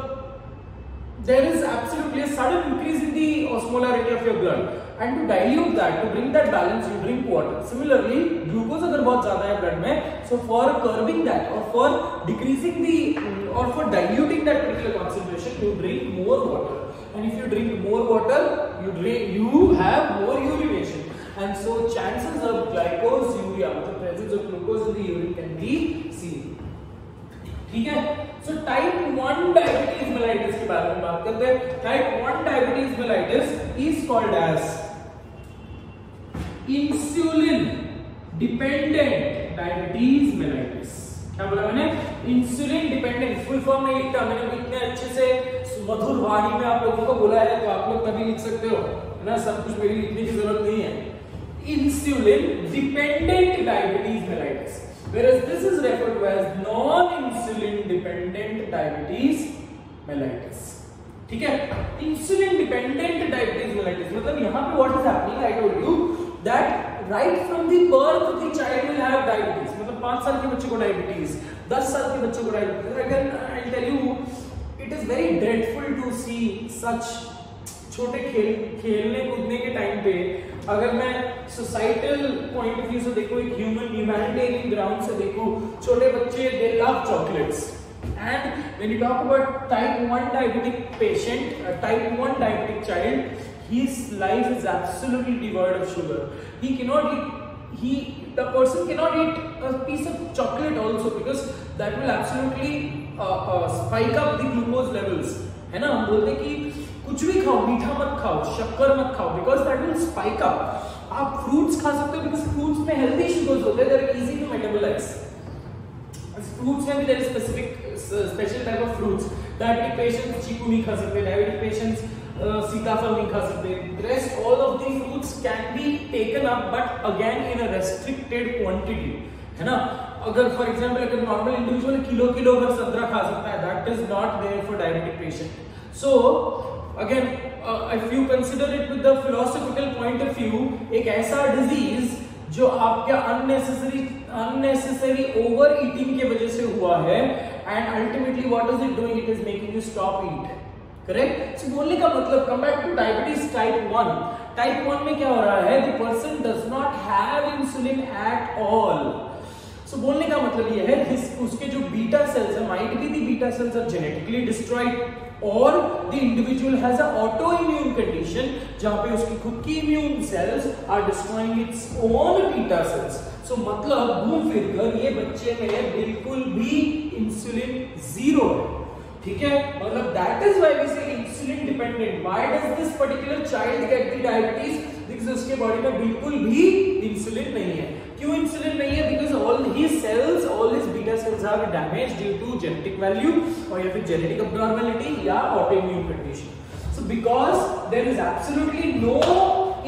there is absolutely a sudden increase in the osmolarity of your blood, and to dilute that, to bring that balance, you drink water. Similarly, glucose अगर बहुत ज्यादा है blood में, so for curbing that or for decreasing the or for diluting that particular concentration, you drink more water. And if you drink more water, you have more urination, and so chances of glycosuria, the presence of glucose in the urine, can be seen. ठीक है। So type 1 diabetes mellitus के बारे में बात करते हैं। Type 1 diabetes mellitus is called as insulin dependent diabetes mellitus. क्या बोला मैंने? Insulin dependent. फुल फॉर्म नहीं लिखता मैंने, इतने अच्छे से मधुर वाणी में आप लोगों को बोला है तो आप लोग तभी लिख सकते हो, है ना। सब कुछ मेरी लिखने की जरूरत नहीं है। Insulin dependent diabetes mellitus, whereas this is referred to as non-insulin dependent diabetes mellitus. ठीक है। इंसुलिन डिपेंडेंट डायबिटीज मेलाइटिस मतलब यहाँ पे what is happening? I told you that right from the birth the child will have diabetes. मतलब 5 साल के बच्चे को डायबिटीज, 10 साल के बच्चे को diabetes. Again I tell you it is very dreadful to see such छोटे खेलने कूदने के टाइम पे, अगर मैं सोसाइटल पॉइंट ऑफ व्यू से देखूं, एक ह्यूमैनिटेरियन ग्राउंड से देखूं, छोटे बच्चे दे love chocolates. And when you talk about type 1 diabetic patient, type 1 diabetic child, his life is absolutely devoid of sugar. He cannot eat the person cannot eat a piece of chocolate also because that will absolutely spike up the glucose levels, है ना. हम बोलते हैं कि कुछ भी खाओ, मीठा मत खाओ, शक्कर मत खाओ, because that will spike up. आप फ्रूट्स खा सकते हो because फ्रूट्स में हेल्दी शुगर्स होते हैं, they are easy to metabolize. Fruits में भी there is special type of fruits. Diabetic patients चीकू नहीं खा सकते, डायबिटिक पेशेंट्स सीताफल नहीं खा सकते. Rest all of these fruits can be taken up, but again in a restricted quantity, है ना. अगर फॉर एग्जांपल अगर नॉर्मल इंडिविजुअल किलो भर संतरा खा सकता है, that is not there for diabetic patient. So again if you consider it with the philosophical point of view, एक ऐसा डिजीज जो आपके unnecessary ओवर ईटिंग के वजह से हुआ है, and ultimately what is it doing? It is making you stop eat. Correct. So बोलने का मतलब come back to diabetes type 1. Type 1 में क्या हो रहा है? The person does not have insulin at all. So बोलने का मतलब ये है उसके जो बीटा सेल्स है, might be the beta cells are genetically destroyed और the individual has a autoimmune condition जहां पे उसकी खुद की immune cells are destroying its own beta sales. सो मतलब घूम फिर कर ये बच्चे में बिल्कुल भी इंसुलिन जीरो है. ठीक है, मतलब दैट इज व्हाई वी से insulin dependent. Why does this particular child get the diabetes? Because उसके बॉडी में बिल्कुल भी इंसुलिन नहीं है. क्यों इंसुलिन नहीं है? Because all his cells, all his beta cells are damaged due to genetic value और या फिर जेनेटिक अबनॉर्मलिटी या autoimmune condition. So because there is absolutely no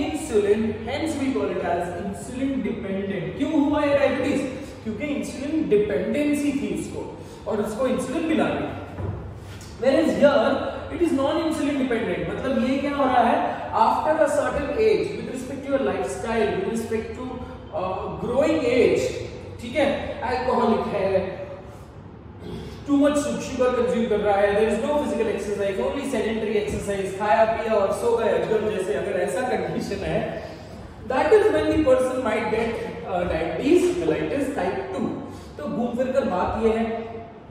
insulin, hence we call it as insulin dependent. क्यों हुआ ये diabetes? क्योंकि insulin dependency थी इसको और उसको इंसुलिन मिला नहीं. Whereas here it is non-insulin dependent. मतलब ये क्या हो रहा है? After a certain age, with respect to your lifestyle, with respect to growing age, ठीक है, alcoholic है, too much sugar consume कर रहा है, there is no physical exercise, only sedentary exercise, खाया पिया और सो गए एकदम जैसे, अगर ऐसा condition है, that is when the person might get diabetes mellitus type 2. तो घूम फिर कर बात ये है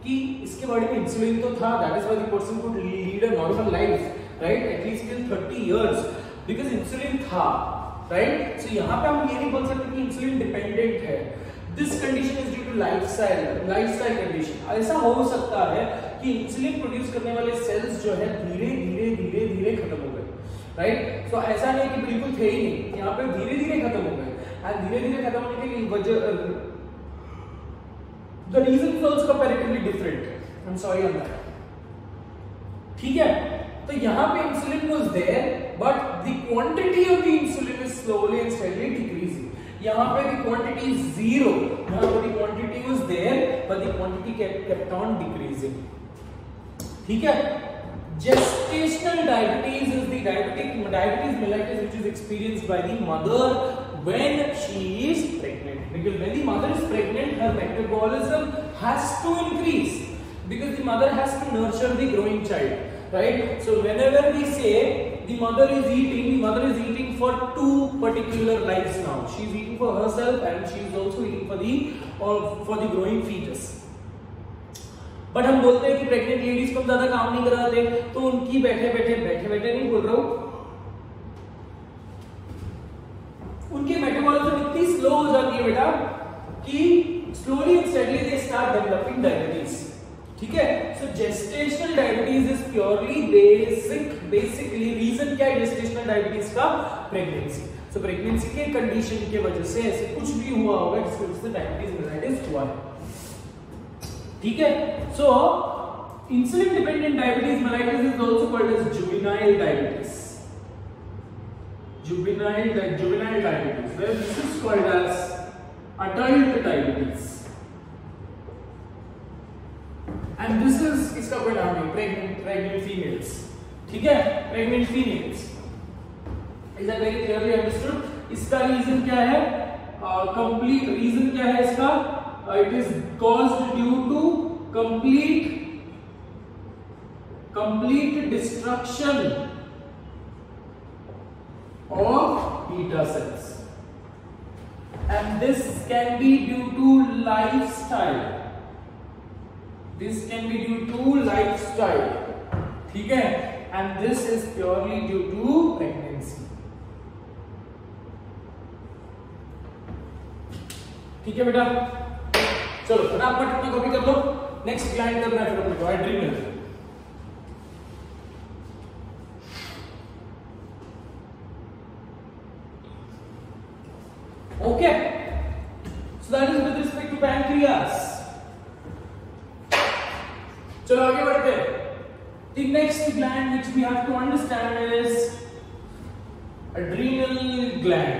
कि इसके बॉडी में इंसुलिन तो था, that is why the person could lead a normal life, right, at least till 30 years, because insulin था, राइट. सो यहां पे हम ये नहीं बोल सकते कि इंसुलिन डिपेंडेंट है. This condition is due to lifestyle condition. ऐसा हो सकता है कि इंसुलिन प्रोड्यूस करने वाले सेल्स जो है धीरे खत्म हो गए, राइट. सो ऐसा नहीं कि बिल्कुल थे ही नहीं, यहाँ पे धीरे खत्म हो गए. एंड धीरे खत्म होने की वजह, the reason is also comparatively different. I'm sorry on that. ठीक है, तो यहाँ पे insulin was there, but the quantity of the insulin is slowly and steadily decreasing. यहाँ पे the quantity is zero. यहाँ पे the quantity was there, but the quantity kept on decreasing. ठीक है. Gestational diabetes is the diabetes mellitus which is experienced by the mother when she is pregnant. Because when the mother is pregnant, her metabolism has to increase because the mother has to nurture the growing child, right? So whenever we say the mother is eating for two particular lives now. She is eating for herself and she is also eating for the growing fetus. But हम बोलते हैं कि pregnant ladies को ज्यादा काम नहीं कराते, तो उनकी बैठे नहीं बोल रहा हूं, उनकी मेटाबॉलिज्म इतनी स्लो हो जाती है बेटा कि slowly and steadily they start developing diabetes. ठीक है. So gestational diabetes is purely basically reason क्या है जेस्टेशनल डायबिटीज का? प्रेगनेंसी. सो प्रेगनेंसी के कंडीशन के वजह से ऐसे कुछ भी हुआ होगा जिसकी वजह से डायबिटीज मेलाइटिस हुआ है. ठीक है. So insulin dependent diabetes mellitus is also called as juvenile diabetes. Juvenile diabetes, where this is called as adult diabetes, and this is इसका कोई नाम नहीं, pregnant females. ठीक है, pregnant females. Is that very clearly understood? इसका reason क्या है? complete reason क्या है इसका? It is caused due to complete destruction of beta cells, and this can be due to lifestyle. ठीक है, and this is purely due to pregnancy. ठीक है बेटा, चलो फटाफट अपना कॉपी कर लो। नेक्स्ट ग्लैंड करना है फिर अपने को adrenal. Okay, so that is with respect to pancreas. चलो आगे बढ़ते हैं। The next gland which we have to understand is adrenal gland.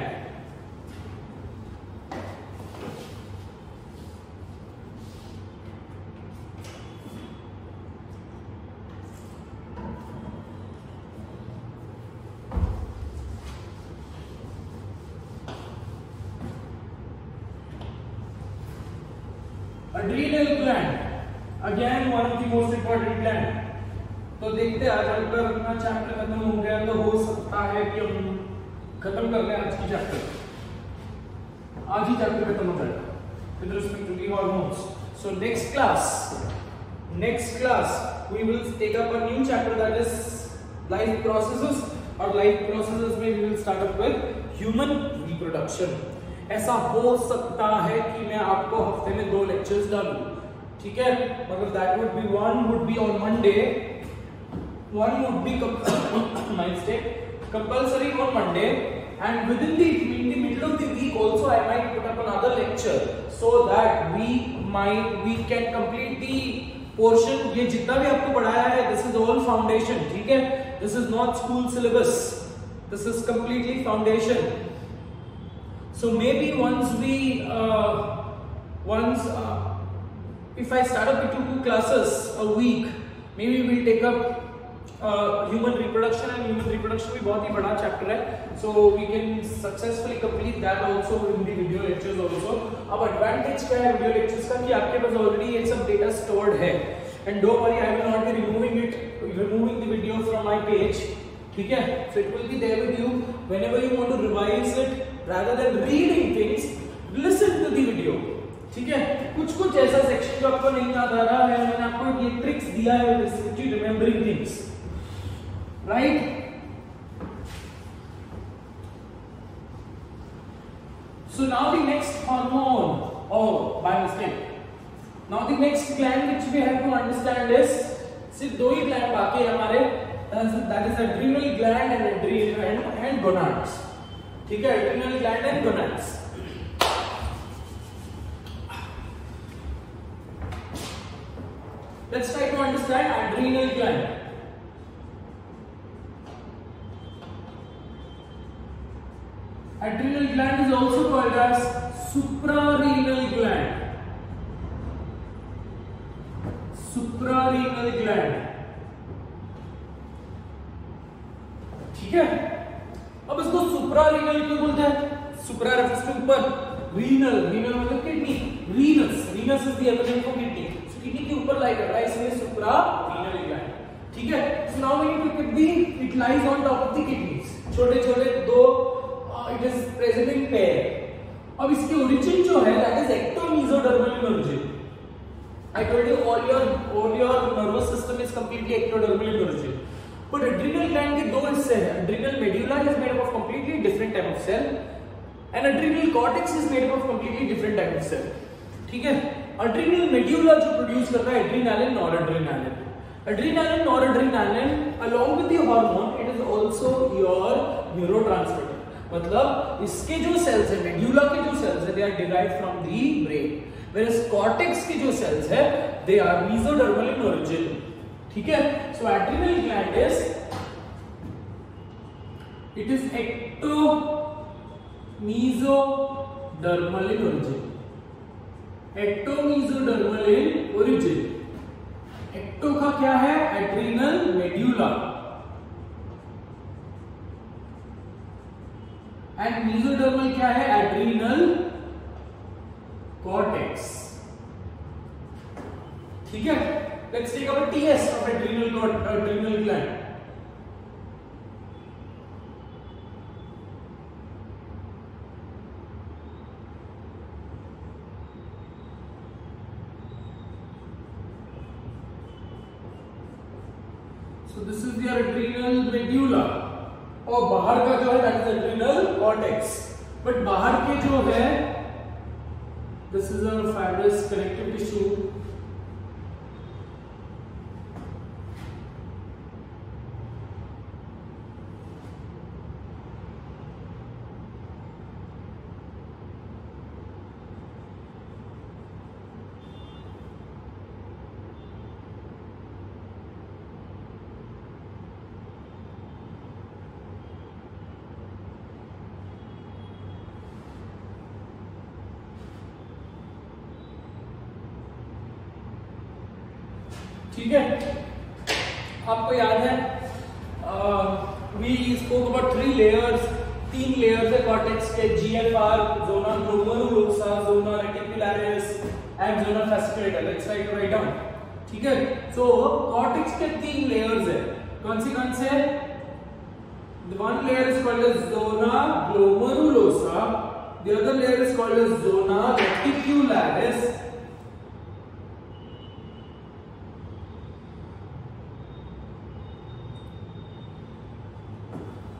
Adrenal gland, again one of the most important gland. तो देखते हैं आज अगर अपना चैप्टर खत्म हो गया तो हो सकता है कि हम खत्म कर लें आज की चैप्टर, आज ही चैप्टर खत्म हो जाएगा with respect to the hormones. So next class we will take up a new chapter that is life processes, और लाइफ प्रोसेसेस में we will start up with human reproduction. ऐसा हो सकता है कि मैं आपको हफ्ते में 2 लेक्चर्स डालूं, ठीक है, मतलब that would be one would be on Monday, one would be compulsory on Monday, and within in the middle of the week also I might put up another lecture so that we can complete the portion। ये जितना भी आपको पढ़ाया है this is all foundation, ठीक है, this is not school syllabus, this is completely foundation। So maybe if I start up with 2 classes a week, maybe we'll take up human reproduction, and human reproduction भी बहुत ही बड़ा chapter है, so we can successfully complete that also in the video lectures also. अब advantage क्या है video lectures का कि आपके पास ऑलरेडी ये सब डेटा स्टोर्ड है, and don't worry I will not be removing the video from my page, ठीक है, so it will be there with you whenever you want to revise it rather than reading things, listen to the video, ठीक है। कुछ ऐसा section जो आपको नहीं याद आ रहा है, मैंने आपको ये ट्रिक्स दिया है remembering things, right? So now the next hormone, by mistake, now the next gland which we have to understand is सिर्फ 2 ही gland बाकी है हमारे, that is adrenal gland and gonads, ठीक है, adrenal gland and gonads। Let's try to understand adrenal gland। Adrenal gland is also called as suprarenal gland, suprarenal gland, ठीक है। अब इसको सुप्रारेनल क्यों बोलते हैं? सुप्रा रेफर्स टू ऊपर, रीनल मतलब kidney, renes is the epithet for kidney, kidney के ऊपर लाई करता है, इसलिए सुप्रारेनल ग्लैंड, ठीक है। So now we need to keep the it lies on top of the kidneys, छोटे 2 it is present in pair। अब इसकी origin जो है that is ectomesodermal in origin। I told you all your nervous system is completely ectodermal in origin, but adrenal gland के 2 हिस्से हैं। adrenal medulla is made up of completely different type of cell, and adrenal cortex is made up of completely different type of cell, ठीक है। adrenal medulla जो produce करता है adrenaline, noradrenaline, adrenaline, noradrenaline along with the hormone it is also your neurotransmitter। मतलब इसके जो cells है, medulla के जो सेल्स है, they are derived from the brain, whereas cortex के जो सेल्स है they are mesodermal in origin, ठीक है। So adrenal gland it is ectomesodermal in origin, ectomesodermal in origin. Ecto का क्या है? एड्रिनल मेड्यूला, एंड मेसोडर्मल क्या है? एड्रिनल कॉर्टेक्स, ठीक है। Let's take our TS of adrenal gland. So this is your adrenal medulla, और बाहर का जो है that is adrenal cortex, but बाहर के जो है This is a fibrous connective tissue. ठीक है, आपको याद है we spoke about 3 layers, 3 layers है कॉर्टेक्स के, GFR, zona glomerulosa, zona reticularis and zona fasciculata. Let's write down. ठीक है, सो कॉर्टेक्स के 3 लेयर्स है. कौन से? The one layer is called as zona glomerulosa, the other layer is called as zona reticularis.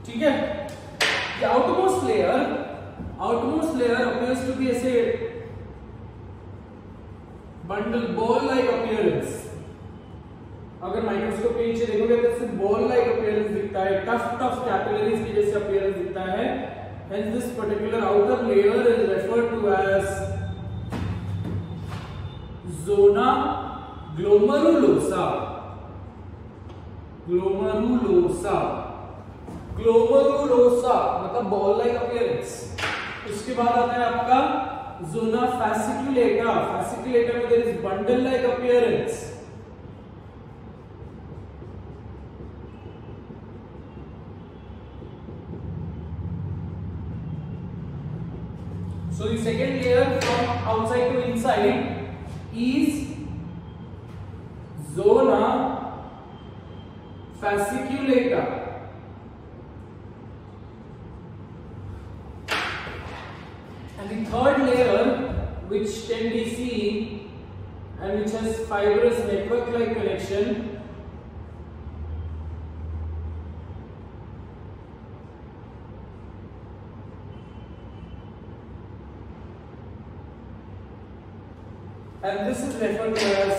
ठीक है, the outermost layer appears to be ऐसे bundle ball like appearance. अगर माइक्रोस्कोप के नीचे देखोगे तो इससे बॉल लाइक अपीयरेंस दिखता है, टफ कैपिलरीज की जैसे अपीयरेंस दिखता है. Hence this particular outer layer is referred to as zona glomerulosa. Glomerulosa मतलब बॉल लाइक अपीयरेंस. उसके बाद आता है आपका zona fasciculata. Fasciculata में there is bundle like appearance. So the second layer from outside to inside is zona fasciculata. And the third layer, which can be seen and which has fibrous network-like connection, and this is referred to as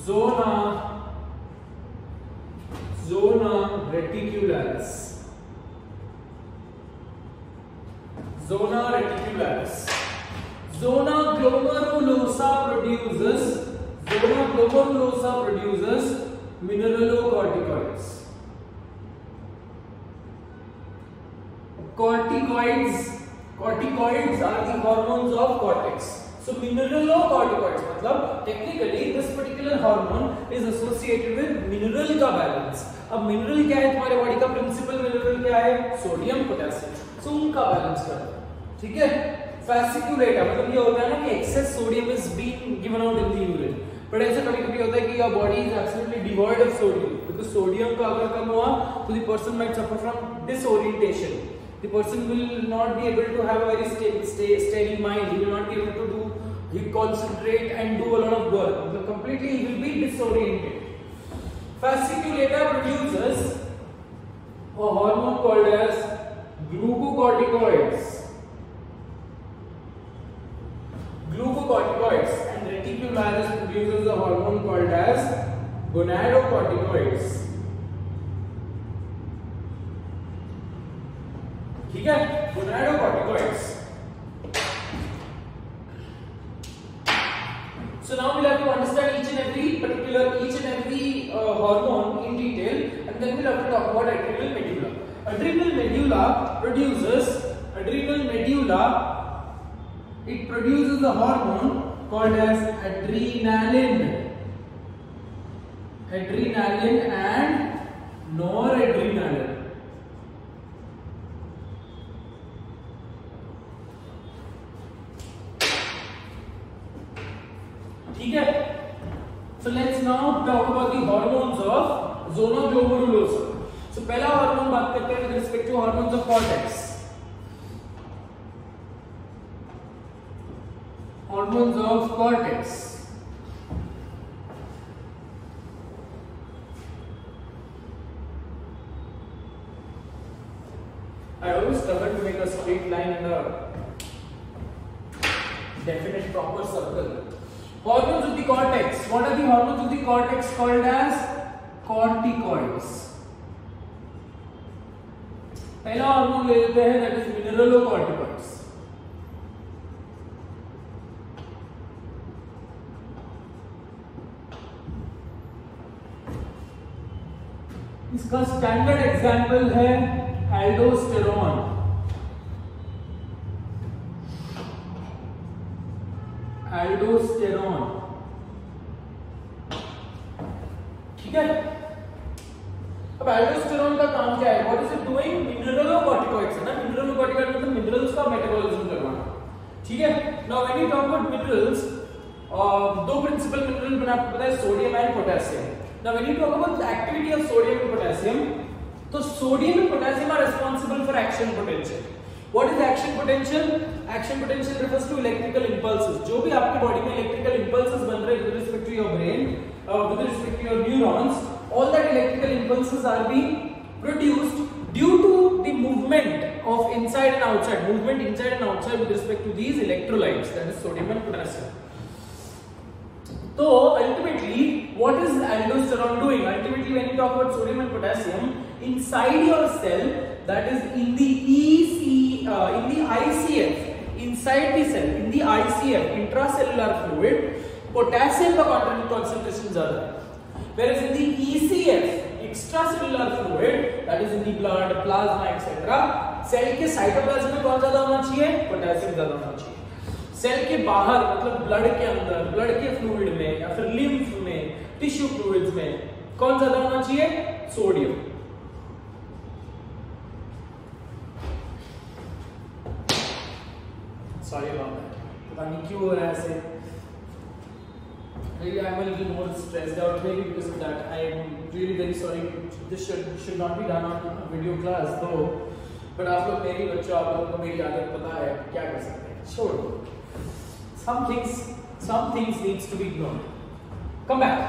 zona reticularis. Zona reticularis. Zona glomerulosa produces mineralocorticoids. Corticoids are the hormones of cortex. So mineralocorticoids मतलब technically this particular hormone is associated with mineral का balance. अब mineral क्या है तुम्हारे body का? Principal mineral क्या है? Sodium, potassium. सो उनका बैलेंस करता है. ठीक है, fasciculata मतलब ये होता है ना कि excess sodium is being given out in the urine. But ऐसा कभी-कभी होता है कि your body is absolutely devoid of sodium. because sodium का अगर कम हुआ तो the person might suffer from disorientation. The person will not be able to have a very steady mind. He will not be able to concentrate and do a lot of work. So completely he will be disoriented. Fasciculata produces a hormone called as glucocorticoids. And reticularis produces a hormone called as gonadocorticoids. ठीक है, gonadocorticoids. So now we'll have to understand each and every hormone in detail, and then we'll have to talk about adrenal medulla. Adrenal medulla it produces a hormone called as adrenaline and noradrenaline. ठीक है, so let's now talk about the hormones of zona glomerulosa. So पहला hormone बात करते हैं with respect to hormones of cortex. Hormones of cortex. I always struggle to make a straight line in the definite proper circle. Hormones of the cortex. What are the hormones of the cortex called as? Corticoids. पहला hormone ले लेते हैं, that is mineralocorticoids. इसका standard example है aldosterone. Aldosterone, ठीक है. अब aldosterone का काम क्या है? What is it doing? Mineralocorticoids है ना. मिनरलोकॉर्टिकॉइड मतलब मिनरल्स का मेटाबॉलिज्म करवाना, ठीक है. Now when you talk about minerals, दो प्रिंसिपल मिनरल बना आपको पता है, sodium and potassium. Now when you talk about the activity of sodium and potassium, so sodium and potassium are responsible for action potential. What is action potential? Action potential refers to electrical impulses. जो भी आपकी body में electrical impulses बन रहे हैं with respect to your brain, with respect to your neurons, all that electrical impulses are being produced due to the movement of inside and outside, movement inside and outside with respect to these electrolytes, that is sodium and potassium. So ultimately, what is aldosterone doing? Ultimately, when you talk about sodium and potassium inside your cell, that is in the in the ICF, inside the cell, in the ICF, intracellular fluid, potassium का concentration ज़्यादा है. Whereas in the ECF, extracellular fluid, that is in the blood, plasma, etc., cell के cytoplasm में कौन ज़्यादा होना चाहिए? Potassium ज़्यादा होना चाहिए. सेल के बाहर मतलब ब्लड के अंदर, ब्लड के फ्लूइड में या फिर लिम्फ में, टिश्यू फ्लूइड्स में कौन ज्यादा होना चाहिए? सोडियम. सॉरी अबाउट दैट, पता नहीं क्यों हो रहा है ऐसे. Really, I'm a little more stressed out maybe because of that. I am really very sorry. This should not be done on a video class though. But आप लोग मेरी बच्चों, आप लोगों को मेरी आदत पता है, क्या कर सकते हैं. छोड़ो. Some things needs to be ignored. Come back.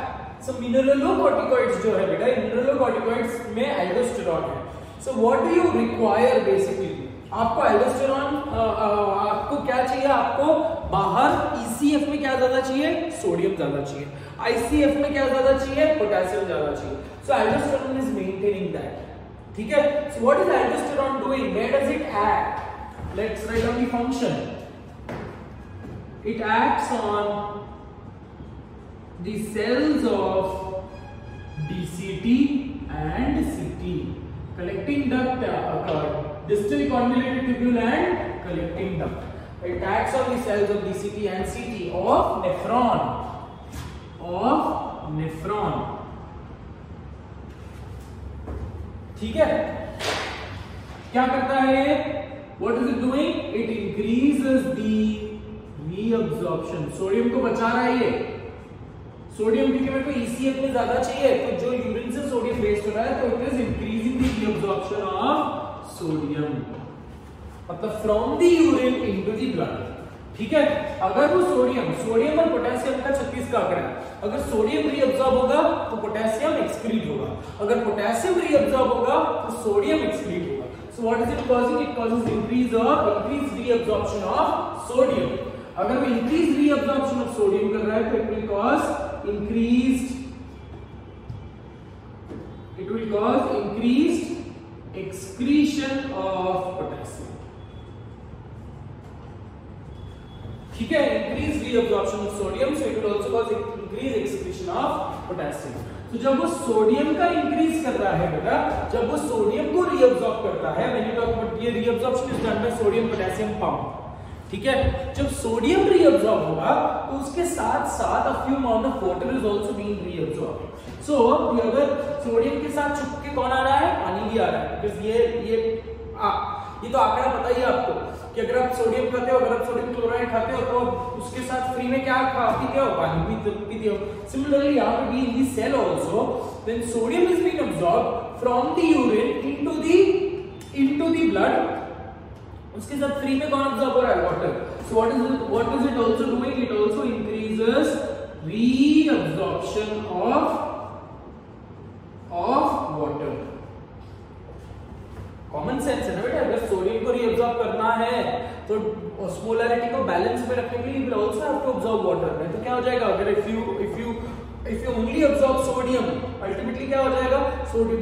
So mineralocorticoids जो है बेटा, mineralocorticoids में aldosterone है. So what do you require basically? आपको aldosterone, आपको क्या चाहिए? आपको बाहर ECF में क्या ज्यादा चाहिए? सोडियम ज्यादा चाहिए. ICF में क्या ज्यादा चाहिए? पोटेशियम ज्यादा चाहिए. So aldosterone is maintaining that. ठीक है. So what is aldosterone doing? Where does it act? Let's write down the function. It acts on the cells of DCT and CT, collecting duct, distal convoluted tubule and collecting duct. It acts on the cells of DCT and CT of nephron. ठीक है. क्या करता है? What is it doing? It increases the reabsorption. Sodium को बचा रहा है ये. सोडियम क्योंकि मेरे को ECF में ज्यादा चाहिए, तो जो यूरिन से सोडियम वेस्ट हो रहा है, तो it is increasing the reabsorption of sodium, मतलब from the urine into the blood. ठीक है. अगर वो सोडियम और पोटेशियम का 36 का आंकड़ा है. अगर सोडियम रीअब्सॉर्ब होगा तो पोटेशियम एक्सक्रीट होगा. अगर पोटेशियम रीअब्सॉर्ब होगा तो सोडियम एक्सक्रीट होगा. So what is it causing? It causes increased reabsorption of sodium. अगर वो increased reabsorption of sodium कर रहा है तो it will cause increased excretion of potassium. ठीक है. Increased reabsorption of sodium, so it will also cause increased excretion of potassium. तो जब वो सोडियम का इंक्रीज कर रहा है बेटा, जब वो सोडियम को रीअब्सॉर्ब करता है, व्हेन यू टॉक अबाउट ये reabsorption is done by sodium potassium pump. ठीक है. जब सोडियम रीअब्सॉर्ब होगा तो उसके साथ साथ a few amount of water is also being reabsorbed. So अगर सोडियम के साथ छुप के कौन आ रहा है? पानी भी आ रहा है. बिकॉज़ ये तो आंकड़ा पता ही है आपको कि अगर आप सोडियम खाते हो, अगर आप सोडियम क्लोराइड खाते हो तो उसके साथ फ्री में क्या पीते हो? पानी पीते हो. सिमिलरली यहाँ पे भी in the cell also when sodium is being absorbed from the urine into the blood, उसके साथ फ्री में कौन अब्सॉर्ब हो रहा है? Water. So what is it also doing? It also increases reabsorption of water. Common sense है ना बेटा. अगर सोडियम को रीअब्सॉर्ब करना है तो ऑस्मोलैरिटी को बैलेंस में रखने के लिए will also have to absorb water में। तो क्या हो जाएगा, अगर if you only absorb sodium, ultimately क्या हो जाएगा, सोडियम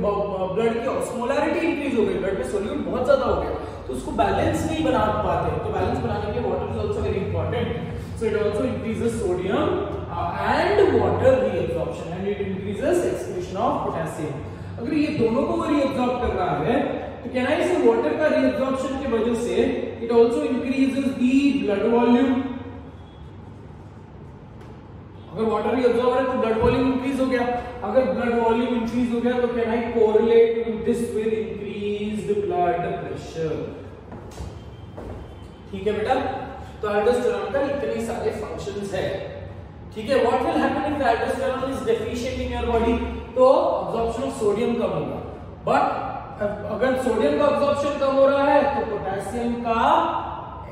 ब्लड की ऑस्मोलैरिटी इंक्रीज हो गई, ब्लड में सोडियम बहुत ज्यादा हो गया, तो उसको बैलेंस नहीं बना पाते। तो बैलेंस बनाने के लिए water is also very important, so it also increases sodium and water reabsorption and it increases excretion of potassium. अगर ये दोनों को वो रीअब्जॉर्ब कर रहा है तो कैन आई से वाटर का रीअब्जॉर्प्शन की वजह से it also increases the blood volume. अगर वाटर रीअब्जॉर्ब है तो ब्लड वॉल्यूम इंक्रीज हो गया, अगर ब्लड वॉल्यूम इंक्रीज हो गया तो can I correlate with this with increased blood pressure. ठीक है बेटा, तो एल्डोस्टेरोन का इतने सारे फंक्शंस है। ठीक है, what will happen if aldosterone is deficient in your body, तो अब्जॉर्प्शन ऑफ सोडियम कम होगा, बट अगर सोडियम का अब्जॉर्प्शन कम हो रहा है तो पोटेशियम का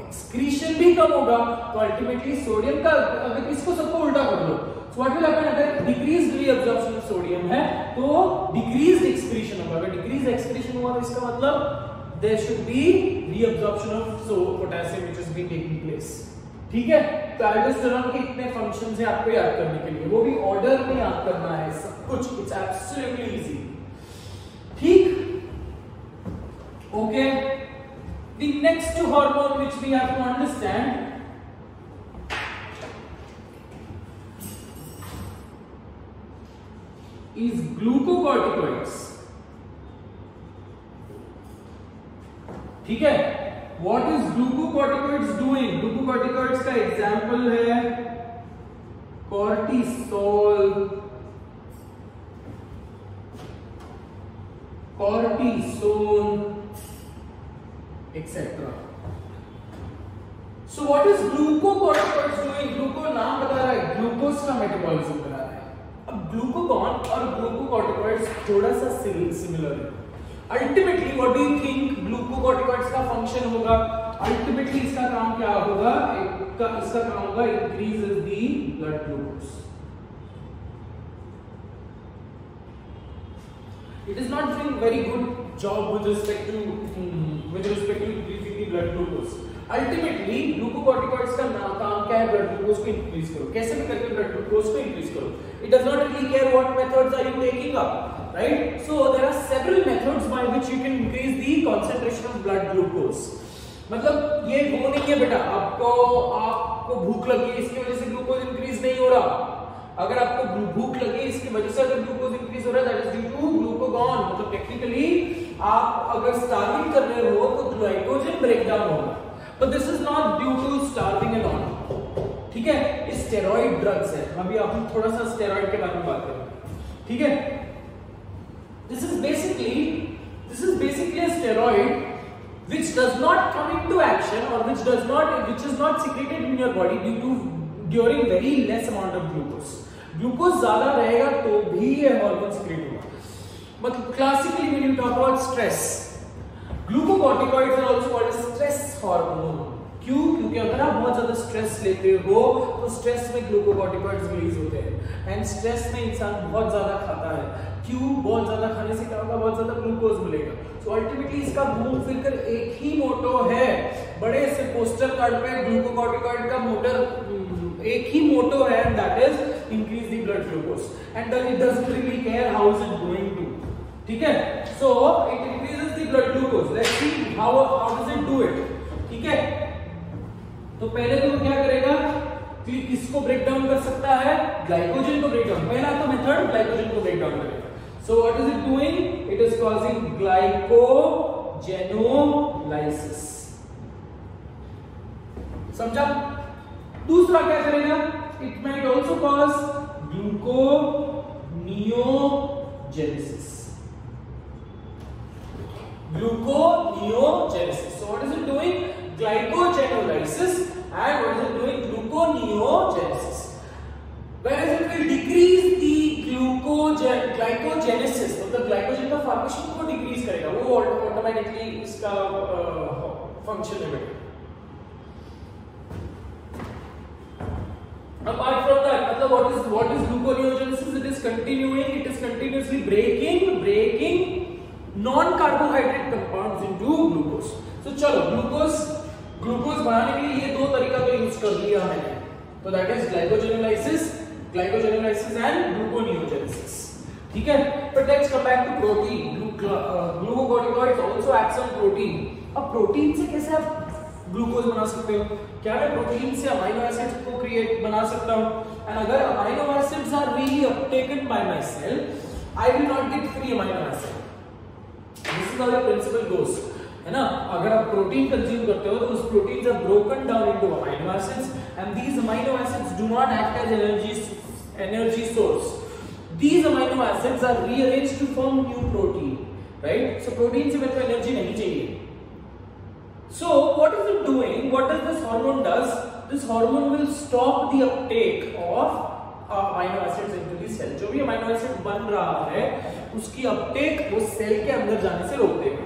एक्सक्रीशन भी कम होगा, तो अल्टीमेटली सोडियम का, अगर इसको सबको उल्टा कर लो, सो व्हाट विल हैपन, अगर डिक्रीज्ड रीअब्जॉर्प्शन ऑफ सोडियम है तो डिक्रीज्ड एक्सक्रीशन होगा, अगर डिक्रीज्ड एक्सक्रीशन हुआ तो इसका मतलब there should be reabsorption of potassium which has been taking place। ठीक है, तो एल्डोस्टेरोन के इतने फंक्शंस हैं आपको याद करने के लिए, वो भी ऑर्डर में याद करना है सब कुछ, इट्स एब्सोल्युटली इजी। ठीक, okay, the next hormone which we have to understand is glucocorticoids। ठीक है, what is glucocorticoids doing, glucocorticoids का एग्जांपल है cortisol, cortisone etcetera. So what is glucocorticoids doing, gluco नाम बता रहा है, ग्लूकोज का मेटाबॉलिज्म बता रहा है। अब ग्लूकोकॉन और ग्लूकोकॉर्टिकॉइड्स थोड़ा सा सिमिलर है। Ultimately what do you think glucocorticoids का फंक्शन होगा, अल्टीमेटली इसका काम क्या होगा, इसका काम होगा increase the blood glucose. It is not doing very good job with respect to increasing the blood glucose. Ultimately glucocorticoids का काम क्या है, ब्लड ग्लूकोज को इंक्रीज करो, कैसे भी करके ब्लड ग्लूकोज को इंक्रीज करो। It does not really care what methods are you taking up, right? So there are several methods by which you can increase the concentration of blood glucose। मतलब ये वो नहीं है बेटा, आपको भूख लगी है इसकी वजह से ग्लूकोज इंक्रीज नहीं हो रहा, अगर आपको भूख लगी है इसकी वजह से अगर ग्लूकोज इंक्रीज हो रहा है that is due to glucagon. मतलब टेक्निकली आप अगर स्टार्विंग कर रहे हो तो ग्लाइकोजन ब्रेक डाउन होगा, but this is not due to starving at all. ठीक है, ये स्टेरॉइड ड्रग्स है, अभी आप थोड़ा सा स्टेरॉइड के बारे में बात करेंगे। ठीक है, This is basically a steroid which does not come into action or which is not secreted in your body during very less amount of glucose। Glucose ज्यादा रहेगा तो भी ये हार्मोन secrete होगा। मतलब classically when you talk about stress, glucocorticoids are also called as stress hormone। क्यों? क्योंकि अगर आप बहुत ज्यादा स्ट्रेस लेते हो तो स्ट्रेस में ग्लूकोकॉर्टिकॉइड्स रिलीज होते हैं, एंड स्ट्रेस में इंसान बहुत ज्यादा खाता है। क्यों? बहुत ज्यादा खाने से क्या होगा, बहुत ज्यादा ग्लूकोज मिलेगा। सो अल्टीमेटली इसका घूम फिरकर एक ही मोटो है, बड़े से पोस्टर कार्ड पे ग्लूकोकॉर्टिकॉइड का एक ही मोटो है, that is increase the blood glucose and it doesn't really care how is it going to. ठीक है, so it increases the blood glucose. Let's see how does it do it. ठीक है, तो पहले तो क्या करेगा, किसको ब्रेक डाउन कर सकता है, ग्लाइकोजन को ब्रेक डाउन, पहला तो मेथड ग्लाइकोजन को ब्रेक डाउन करेगा। सो what is it doing, it is causing glycogenolysis. समझा? दूसरा क्या करेगा, it might also cause gluconeogenesis. Gluconeogenesis. So what is it doing? Glycogenolysis. And what is it doing? Gluconeogenesis. Whereas it will decrease the glycogenesis, मतलब glycogen का formation को decrease करेगा, वो automatically इसका फंक्शन है बेटा। Apart from that, मतलब what is gluconeogenesis? It is continuously breaking non-carbohydrate compounds into glucose। So चलो, glucose दिया मैंने, तो that is glycogenolysis and gluconeogenesis. ठीक है, but let's come back to protein. Glucocorticoids also act on protein. अब protein से कैसे आप ग्लूकोज बना सकते हो? क्या मैं प्रोटीन से अमीनो एसिड्स को क्रिएट बना सकता हूं? एंड अगर amino acids are really uptaken by my cell, I will not get free amino acid. This is how the principle goes, है ना? अगर आप प्रोटीन कंज्यूम करते हो तो उस proteins are broken down into amino acids and these amino acids do not act as energy source. These amino acids are rearranged to form new protein, right? So protein से मेरे को energy नहीं चाहिए. So what is it doing? What does this hormone does? This hormone will stop the uptake of amino acids into the cell. जो भी amino acid बन रहा है उसकी uptake वो सेल के अंदर जाने से रोक देगा,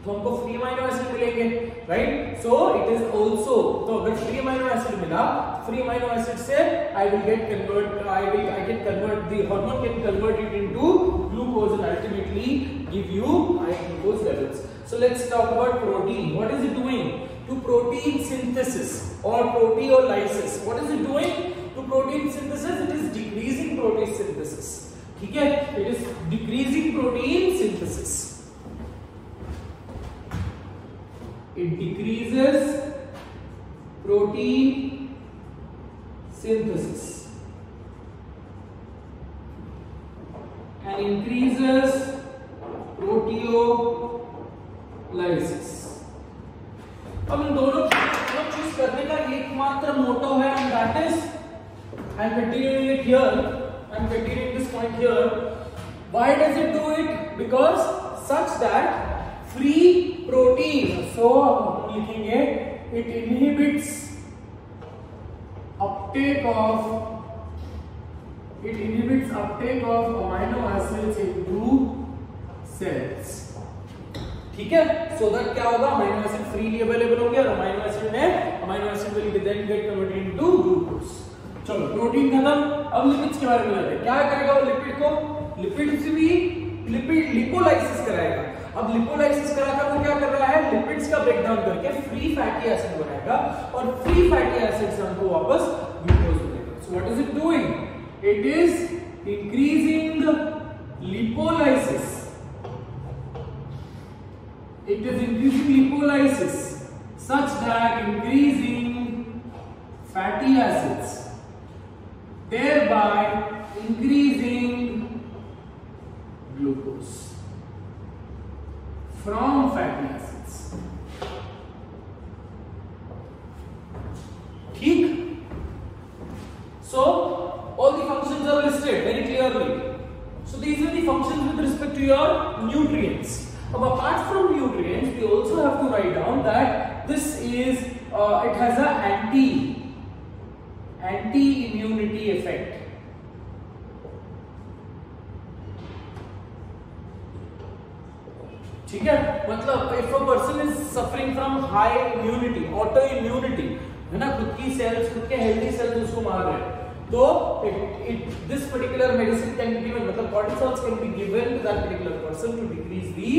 तो हमको फ्री अमीनो एसिड मिलेंगे, right? So it is also, तो अगर फ्री अमीनो एसिड मिला, फ्री अमीनो एसिड से I can convert the hormone can convert it into glucose and ultimately give you high glucose levels. So let's talk about protein. What is it doing to protein synthesis और proteolysis? What is it doing to protein synthesis? It is decreasing protein synthesis. ठीक है, it is decreasing protein synthesis. It decreases protein synthesis and increases proteolysis. अब इन दोनों चीज करने का एकमात्र मोटो है, and that is, I'm continuing it here. I'm continuing this point here. Why does it do it? Because such that free protein, so लिखेंगे it inhibits uptake of amino acids into cells. ठीक है, so that क्या होगा, amino acid freely available हो गया और amino acid will then get converted into glucose. चलो protein खत्म, अब लिपिड्स के बारे में लेते हैं. क्या करेगा वो लिपिड को? लिपिड से भी लिपोलाइसिस कराएगा. अब लिपोलाइसिस कराकर वो क्या कर रहा है? लिपिड्स का ब्रेकडाउन करके फ्री फैटी एसिड बनाएगा और फ्री फैटी एसिड से हमको वापस ग्लूकोज मिलेगा. सो what is it doing? It is increasing lipolysis. It is increasing lipolysis such that increasing fatty acids, thereby increasing glucose from fatty acids. ठीक? So all the functions are listed very clearly. So these are the functions with respect to your nutrients. Apart from nutrients, we also have to write down that this is it has a anti-immunity effect. ठीक है, मतलब if a person is suffering from high immunity, autoimmunity, है ना, खुद की sales, खुद के healthy cells उसको मार रहे हैं, तो this particular medicine can be given, मतलब cortisols can be given to that particular person to decrease the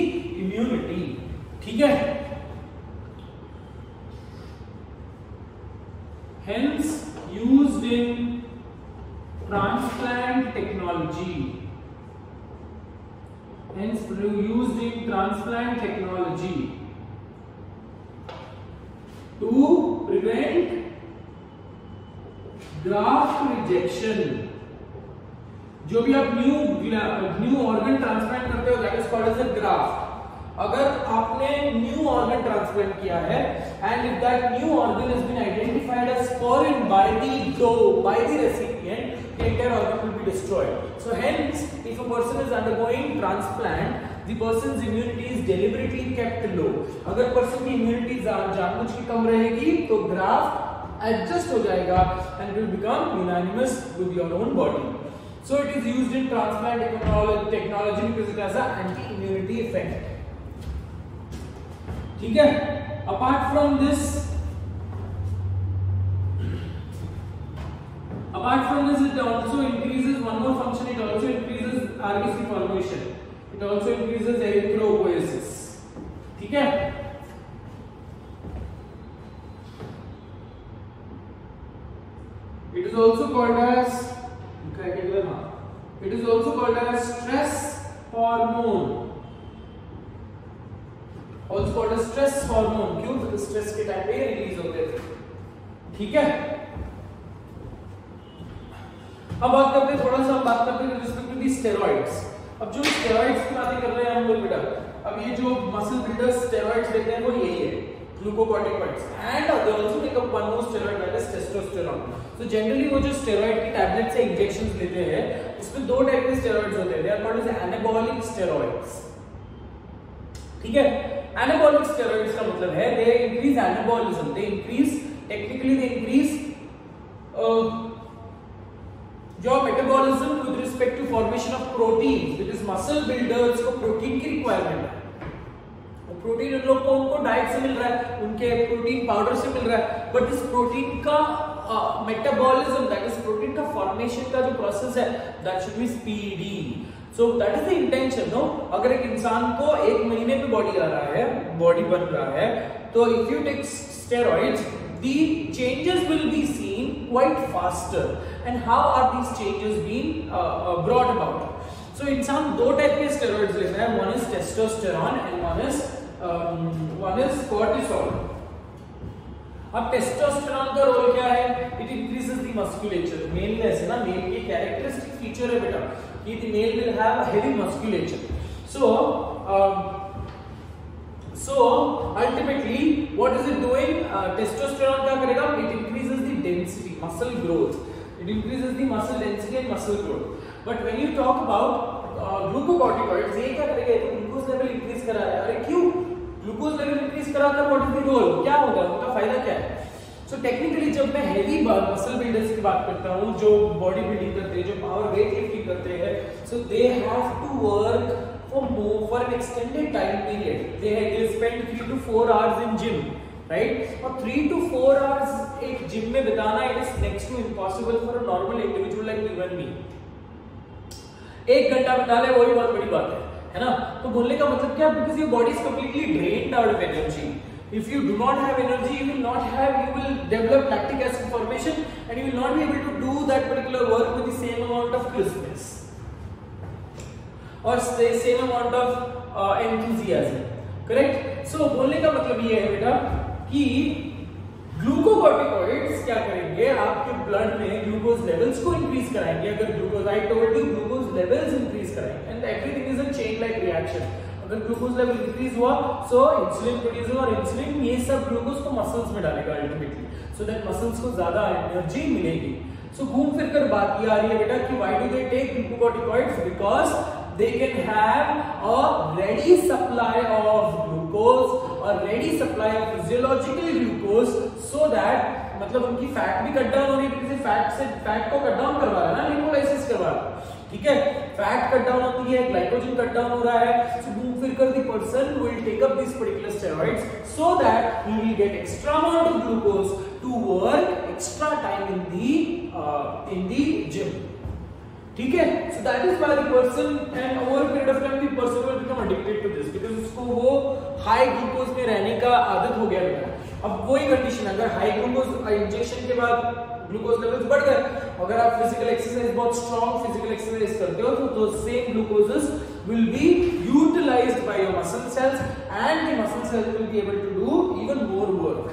immunity. ठीक है, hence used in transplant technology. To prevent graft rejection. जो भी आप न्यू ऑर्गन ट्रांसप्लांट करते हो, that is called as a graft. अगर आपने न्यू ऑर्गन ट्रांसप्लांट किया है and if that new organ has been identified as foreign by the recipient, the entire organ will be destroyed. So hence, if a person is undergoing transplant, the person's immunity is deliberately kept low. अगर person की immunity जानबूझ के कम रहेगी तो graft adjust हो जाएगा and will become unanimous with your own body. So it is used in transplant technology because it has an anti-immunity effect. ठीक है? Apart from this, it also increases one more function. It also increases RBC formation. It also increases erythropoiesis. ठीक है? It is also called as it is also called as stress hormone. Also called as stress hormone. क्यों? तो stress के time पे release होते थे. ठीक है. अब बात करते हैं थोड़ा सा बात करते हैं रिस्पेक्ट टू दी स्टेरॉइड्स. अब जो स्टेरॉइड्स की बातें कर रहे हैं हम लोग बेटा, अब ये जो मसल बिल्डर्स स्टेरॉइड्स लेते हैं वो यही है, glucocorticoids, and they also take up one more steroid that is testosterone. तो जनरली वो जो स्टेरॉइड की टैबलेट से इंजेक्शंस लेते हैं उसमें दो टाइप के स्टेरॉइड्स होते हैं. They are called as anabolic steroids. ठीक है. एनाबॉलिक स्टेरॉइड्स का मतलब है they increase anabolism, they increase technically they increase जो metabolism with respect to formation of protein, because muscle builders को प्रोटीन की रिक्वायरमेंट है. प्रोटीन उन लोग को उनको डाइट से मिल रहा है, उनके प्रोटीन पाउडर से मिल रहा है, बट इस प्रोटीन का मेटाबॉलिज्म दैट इज प्रोटीन का फॉर्मेशन का जो प्रोसेस है that should be speedy. So that is the intention. No, अगर एक इंसान को एक महीने पे बॉडी आ रहा है, बॉडी बन रहा है, तो if you take steroids the changes will be seen quite faster. And how are these changes being brought about? So इंसान दो टाइप के स्टेरॉइड्स लेता है. one is testosterone and one is cortisol. अब टेस्टोस्टेरोन का रोल क्या है? It increases the musculature. मेलनेस है ना, मेल की कैरेक्टरिस्टिक फीचर है बेटा कि the male will have a heavy musculature. So ultimately what is it doing? Testosterone क्या करेगा? It increases the density, muscle growth. It increases the muscle density and muscle growth. But when you talk about glucocorticoids, ये क्या करेगा? तो glucose level increase करा रहा है. अरे क्यों? ग्लूकोज लेवल इंक्रीज कराकर व्हाट इज द रोल? क्या होगा? उनका फायदा क्या है? सो टेक्निकली जब मैं हेवी मसल बिल्डर्स की बात करता हूँ, जो बॉडी बिल्डिंग करते हैं, जो पावर वेट लिफ्टिंग करते हैं, so they have to work for an extended time period. They spend 3 to 4 hours in gym, right? और 3 to 4 hours एक जिम में बिताना it is next to impossible for a normal individual like you and me. 1 घंटा बिता ले वही बहुत बड़ी बात है ना? तो बोलने का मतलब क्या? Because your body is completely drained out of energy. If you do not have energy, you will develop lactic acid formation and you will not be able to do that particular work with the same amount of crispness और same amount of enthusiasm. Correct. So बोलने का मतलब ये है बेटा कि glucocorticoids क्या करेंगे? आपके ब्लड में ग्लूकोज लेवल्स को इंक्रीज कराएंगे. अगर glucose, I told you, glucose levels increase कराएंगे and everything is a chain like reaction. अगर ग्लूकोज लेवल इंक्रीज हुआ सो इंसुलिन प्रोड्यूस हुआ, और इंसुलिन ये सब ग्लूकोज को मसल्स में डालेगा अल्टीमेटली, सो दैट मसल्स को ज्यादा एनर्जी मिलेगी. सो घूम फिर कर बात ये आ रही है बेटा कि why do they take glucocorticoids? Because they can have a ready supply of glucose, a ready supply of physiological glucose, so that मतलब उनकी फैट भी कट डाउन हो रही है, because फैट को कट डाउन करवा रहा है ना, लिपोलाइसिस करवा रहा है. ठीक है. फैट कट डाउन होती है, ग्लाइकोजन कट डाउन हो रहा है. So घूम फिर कर the person will take up these particular steroids so that he will get extra amount of glucose to work extra time in the gym. ठीक है. So that is why the person and over period of time the person will become addicted to this, because उसको वो high glucose में रहने का आदत हो गया है. अब वही कंडीशन, अगर हाई ग्लूकोज इंजेक्शन के बाद ग्लूकोज लेवल्स बढ़ गए, अगर आप फिजिकल एक्सरसाइज, बहुत स्ट्रांग फिजिकल एक्सरसाइज करते हो, तो same glucoses will be utilized by your muscle cells and the muscle cells will be able to do even more work.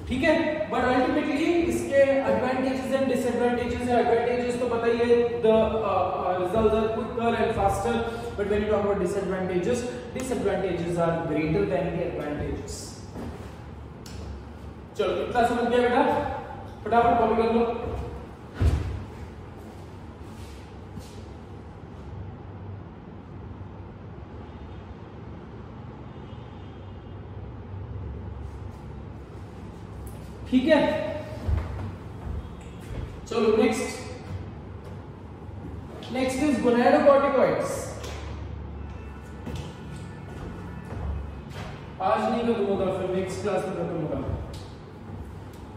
ठीक है. बट अल्टीमेटली इसके एडवांटेजेस एंड डिसएडवांटेजेस है. Advantages तो बताइए, the results are quicker and faster, but when you talk about disadvantages are greater than the advantages. चलो इतना समझ गया बेटा? फटाफट कॉपी कर लो. ठीक है. चलो नेक्स्ट इज गोनाडोकॉर्टिकॉइड्स. आज नहीं खत्म होगा, फिर नेक्स्ट क्लास में खत्म होगा.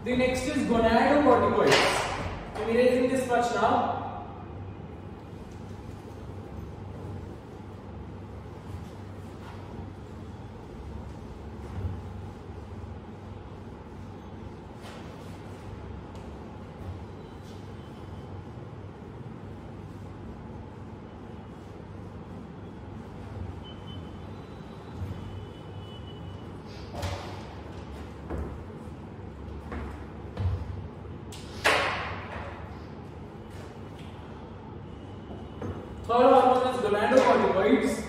The next is gonadocorticoids. I'm erasing this much now. gonatocorticoids.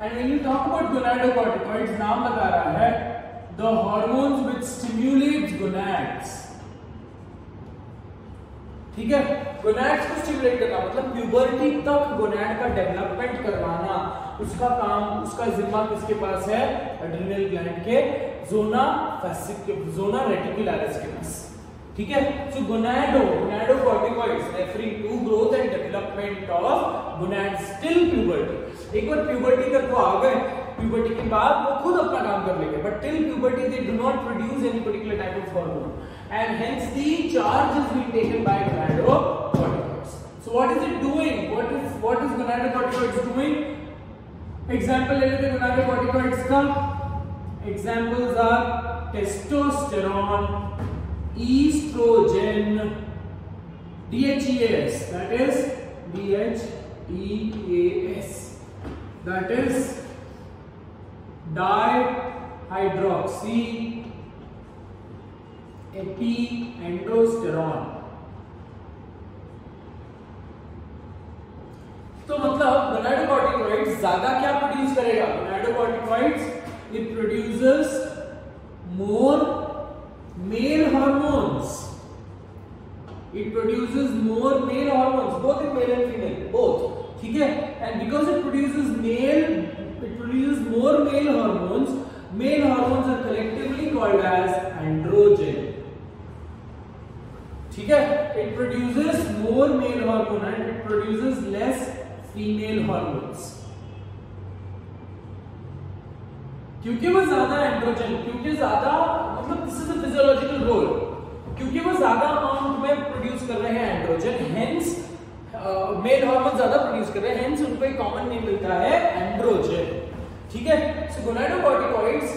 And when you talk about gonatocorticoids, नाम बता रहा है the hormones which stimulates gonads. ठीक है, गोनाड्स को स्टिमुलेट करना मतलब प्यूबर्टी तक गोनाड का डेवलपमेंट करवाना, उसका काम, उसका जिम्मा किसके पास है? एड्रिनल ग्लैंड के जोना रेटिकुलरिस के पास। ठीक है, so gonatocorticoids referring to growth and development of gonads till puberty. एक बार प्यूबर्टी तक वो आ गए, प्यूबर्टी के बाद वो खुद अपना काम कर लेंगे, but till puberty they do not produce any particular type of hormone and hence the charge is being taken by gonatocorticoids. So what is it doing? What is gonatocorticoids doing? Example ले लेते हैं gonatocorticoids का। Examples are testosterone, estrogen, DHEAS, that is DHEAS, that is dihydroxy एपीएंडोस्टेरॉन। तो मतलब gonatocorticoids ज्यादा क्या produce करेगा? gonatocorticoids it produces more male hormones. It produces more male hormones, both in male and female, both. ठीक है, and because it produces more male hormones are collectively called as androgen. ठीक है, it produces more male hormone and it produces less female hormones. क्योंकि वो ज्यादा androgen, क्योंकि ज्यादा मतलब this is a physiological role, क्योंकि वो ज्यादा अमाउंट में प्रोड्यूस कर रहे हैं एंड्रोजन, हेंस मेल हार्मोन ज्यादा प्रोड्यूस कर रहे हैं, हेंस उनको एक कॉमन नेम मिलता है एंड्रोजन। ठीक है, सो gonatocorticoids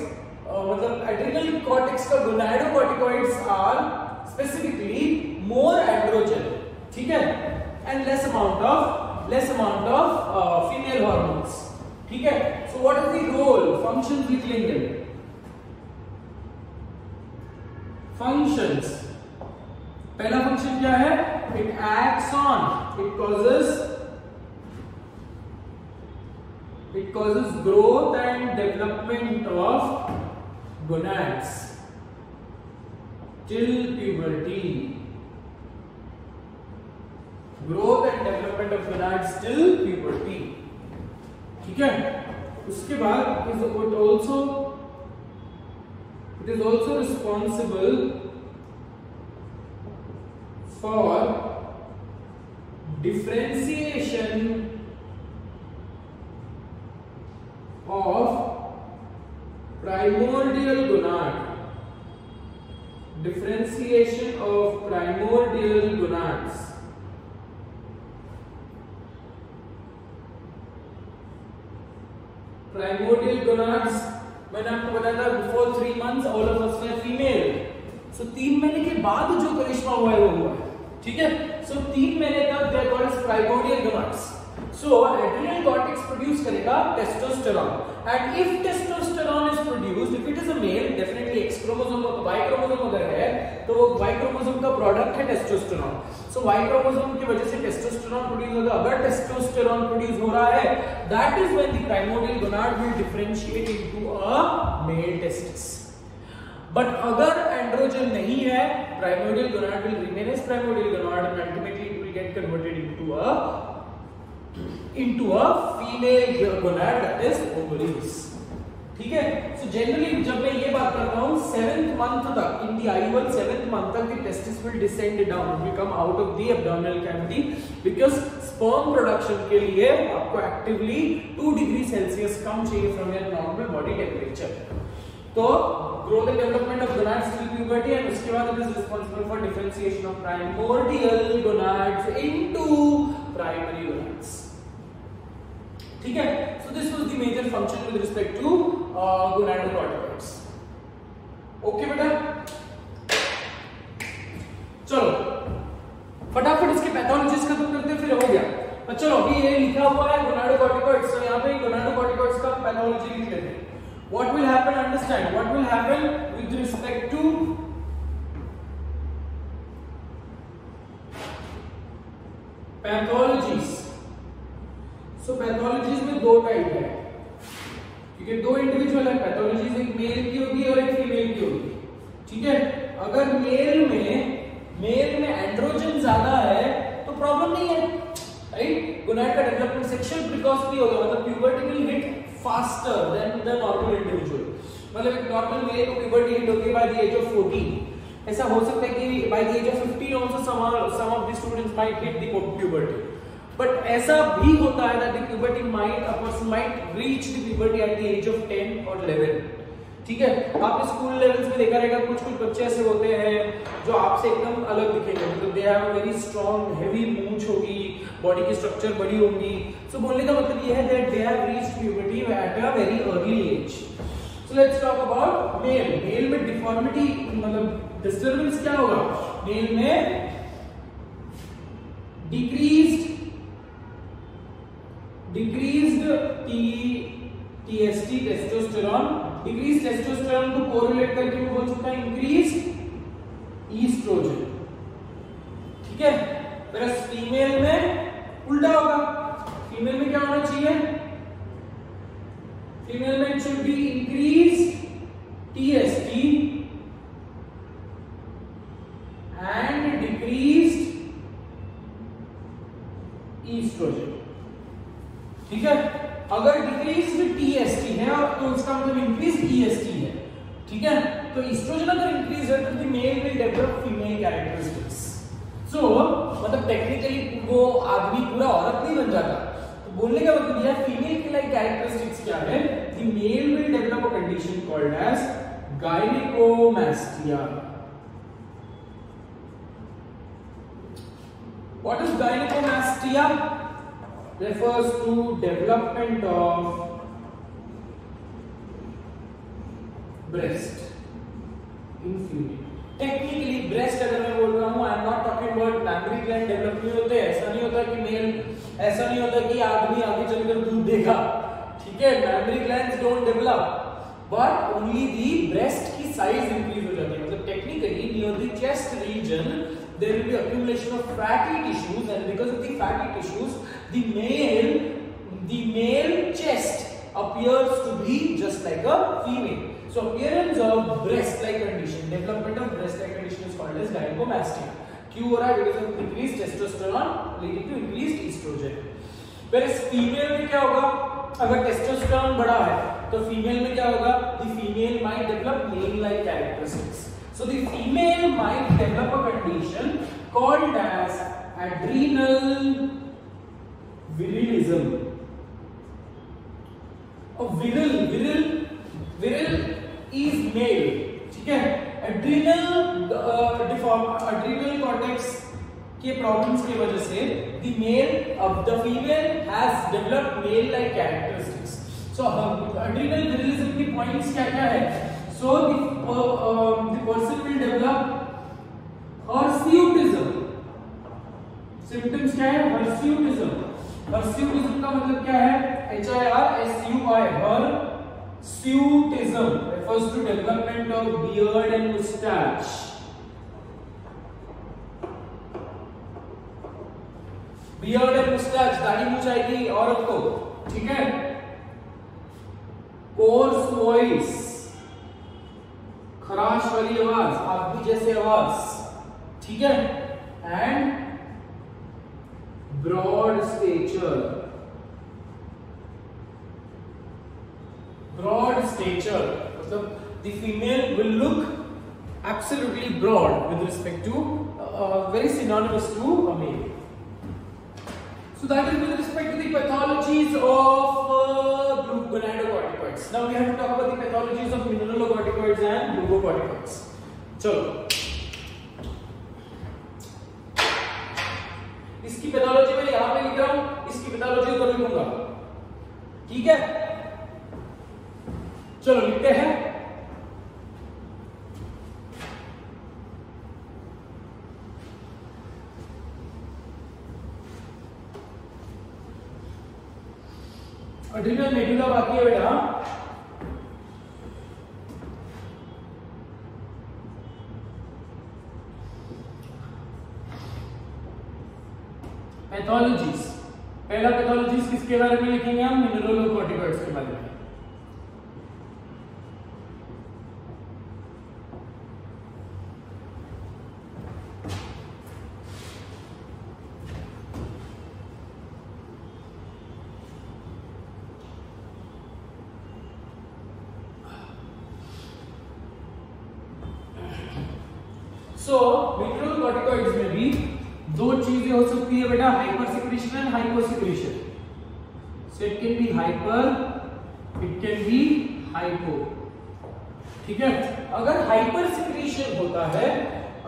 मतलब एड्रिनल कॉर्टेक्स का gonatocorticoids are specifically more androgen, ठीक है, and less amount of female hormones। ठीक है, so what is the role, functions लिख लेंगे। functions, पहला फंक्शन क्या है? it acts on, it causes growth and development of gonads till puberty, growth and development of gonads till puberty। ठीक है, उसके बाद it is also responsible for differentiation of primordial gonad, differentiation of primordial gonads। Primordial gonads मैंने आपको बताया था before 3 months all of us were female. So 3 महीने के बाद जो करिश्मा हुआ है वो हुआ है। ठीक है, सो 3 महीने तक they are called primordial gonads. So adrenal cortex produce करेगा testosterone, and if testosterone is produced, if it is a male, definitely X chromosome और वाई क्रोमोसोम अगर है तो वो वाई क्रोमोसोम का प्रोडक्ट है टेस्टोस्टेरोन। सो वाई क्रोमोसोम की वजह से टेस्टोस्टेरोन प्रोड्यूस होगा। अगर टेस्टोस्टेरोन प्रोड्यूस हो रहा है, that is when the primordial gonad will differentiate into a male testis. But अगर एंड्रोजन नहीं है, primordial gonad will remain as primordial gonad and ultimately it will get converted into a female gonad, that is ovaries। ठीक है, so generally जब मैं ये बात करता हूँ 7th month तक, in the IUL 7th month तक the testis will descend down, will come out of the abdominal cavity, because sperm production के लिए आपको एक्टिवली 2 डिग्री सेल्सियस कम चाहिए from your normal body temperature. तो growth and development of gonads till puberty, and उसके बाद it is responsible for differentiation of primordial gonads into primary gonads। ठीक है, so this was the major function with respect to gonatocorticoids। Okay बेटा, चलो फटाफट इसके pathologies खत्म करते हैं, फिर हो गया। तो चलो अभी ये लिखा हुआ है gonatocorticoids, तो यहाँ पे gonatocorticoids का पैथोलॉजी लिख लेते हैं। What will happen? Understand what will happen with respect to pathologies। So pathologies में दो टाइप है, क्योंकि दो इंडिविजुअल है, पैथोलॉजीज एक मेल की होगी और एक फीमेल की होगी, ठीक है। अगर मेल में एंड्रोजन ज्यादा है तो प्रॉब्लम नहीं है, राइट। गोनाड का डेवलपमेंट सेक्शुअल प्रिकॉसिटी होगा, मतलब puberty will hit faster than the normal individual. मतलब एक नॉर्मल मेल को प्यूबर्टी हिट होती है बाय द एज ऑफ 14। ऐसा हो सकता है कि by the age of 15 also some of the students might hit the puberty, but ऐसा भी होता है that the puberty might a person might reach the puberty at the age of 10 और 11, ठीक है। आपने स्कूल लेवल्स में देखा रहेगा कुछ बच्चे ऐसे होते हैं जो आपसे एकदम अलग दिखेंगे, मतलब they have a very strong heavy मूंछ होगी, बॉडी की स्ट्रक्चर बड़ी होगी। सो बोलने का मतलब ये है that they have reached puberty at a very early age. So let's talk about male. Male में डिफॉर्मिटी मतलब डिस्टर्बेंस क्या होगा? मेल में decreased TST testosterone, decrease testosterone को कोरिलेट करके मैं बोल सकता हूं इंक्रीज ईस्ट्रोजन, ठीक है। वैसे फीमेल में उल्टा होगा, फीमेल में क्या होना चाहिए? फीमेल में it should be increase TST and decrease estrogen, ठीक है। अगर डिक्रीज TST है तो इसका मतलब इंक्रीज EST है, ठीक है। तो ईस्ट्रोजन अगर इंक्रीज है तो the male will develop female characteristics. So मतलब टेक्निकली वो आदमी पूरा औरत नहीं बन जाता। तो बोलने का मतलब यह फीमेल के लाइक कैरेक्टरिस्टिक्स क्या है? The male will develop a condition called as gynecomastia. What is gynecomastia? refers to development of breast in female. Technically breast अगर मैं बोल रहा हूँ, I am not talking about mammary gland develop नहीं होते, ऐसा नहीं होता कि मेल, ऐसा नहीं होता कि आदमी आगे चलकर दूध देगा, ठीक है। mammary glands don't develop, but only the breast की size increase हो जाती है। मतलब technically near the chest region there will be accumulation of fatty tissues, and because of the fatty tissues the male chest appears to be just like a female. So appearance of breast like condition, development of breast like condition is called as gynecomastia. क्यों हो रहा है? Because of increased testosterone leading to increased estrogen. Whereas female में क्या होगा? अगर testosterone बढ़ा है तो female में क्या होगा? The female might develop male-like characteristics. So the female might develop a condition called as adrenal virilism. Viril is male, ठीक है। adrenal cortex के problems की वजह से the female has developed male-like characteristics. So adrenal virilism की points क्या है? So the person will develop hirsutism. Symptoms क्या है? hirsutism. Hirsutism का मतलब क्या है? HIRSUI, hirsutism refers to development of beard and mustache. Beard and mustache, दाढ़ी मूंछ आएगी औरत को, ठीक है। Coarse voice, खराश वाली आवाज, आदमी जैसे आवाज, ठीक है। And broad stature, मतलब the female will look absolutely broad with respect to very synonymous to a male. So that is with respect to the pathologies of gonadocorticoids. Now we have to talk about the pathologies of mineralocorticoids and glucocorticoids. चलो, इसकी pathology मैं यहां पे लिख रहा हूं, इसकी pathology ऊपर लिखूंगा, ठीक है। चलो लिखते हैं। एड्रिनल मेडुला बाकी है बेटा। पहला पैथोलॉजीज किसके बारे में लिखेंगे हम? मिनरलोकॉर्टिकॉइड्स के बारे में। सो मिनरलोकॉर्टिकॉइड्स में भी दो चीजें हो सकती है बेटा, hyper secretion and hypo secretion. So it can be hyper, it can be hypo. ठीक है, अगर हाइपर सिक्रीशन होता है,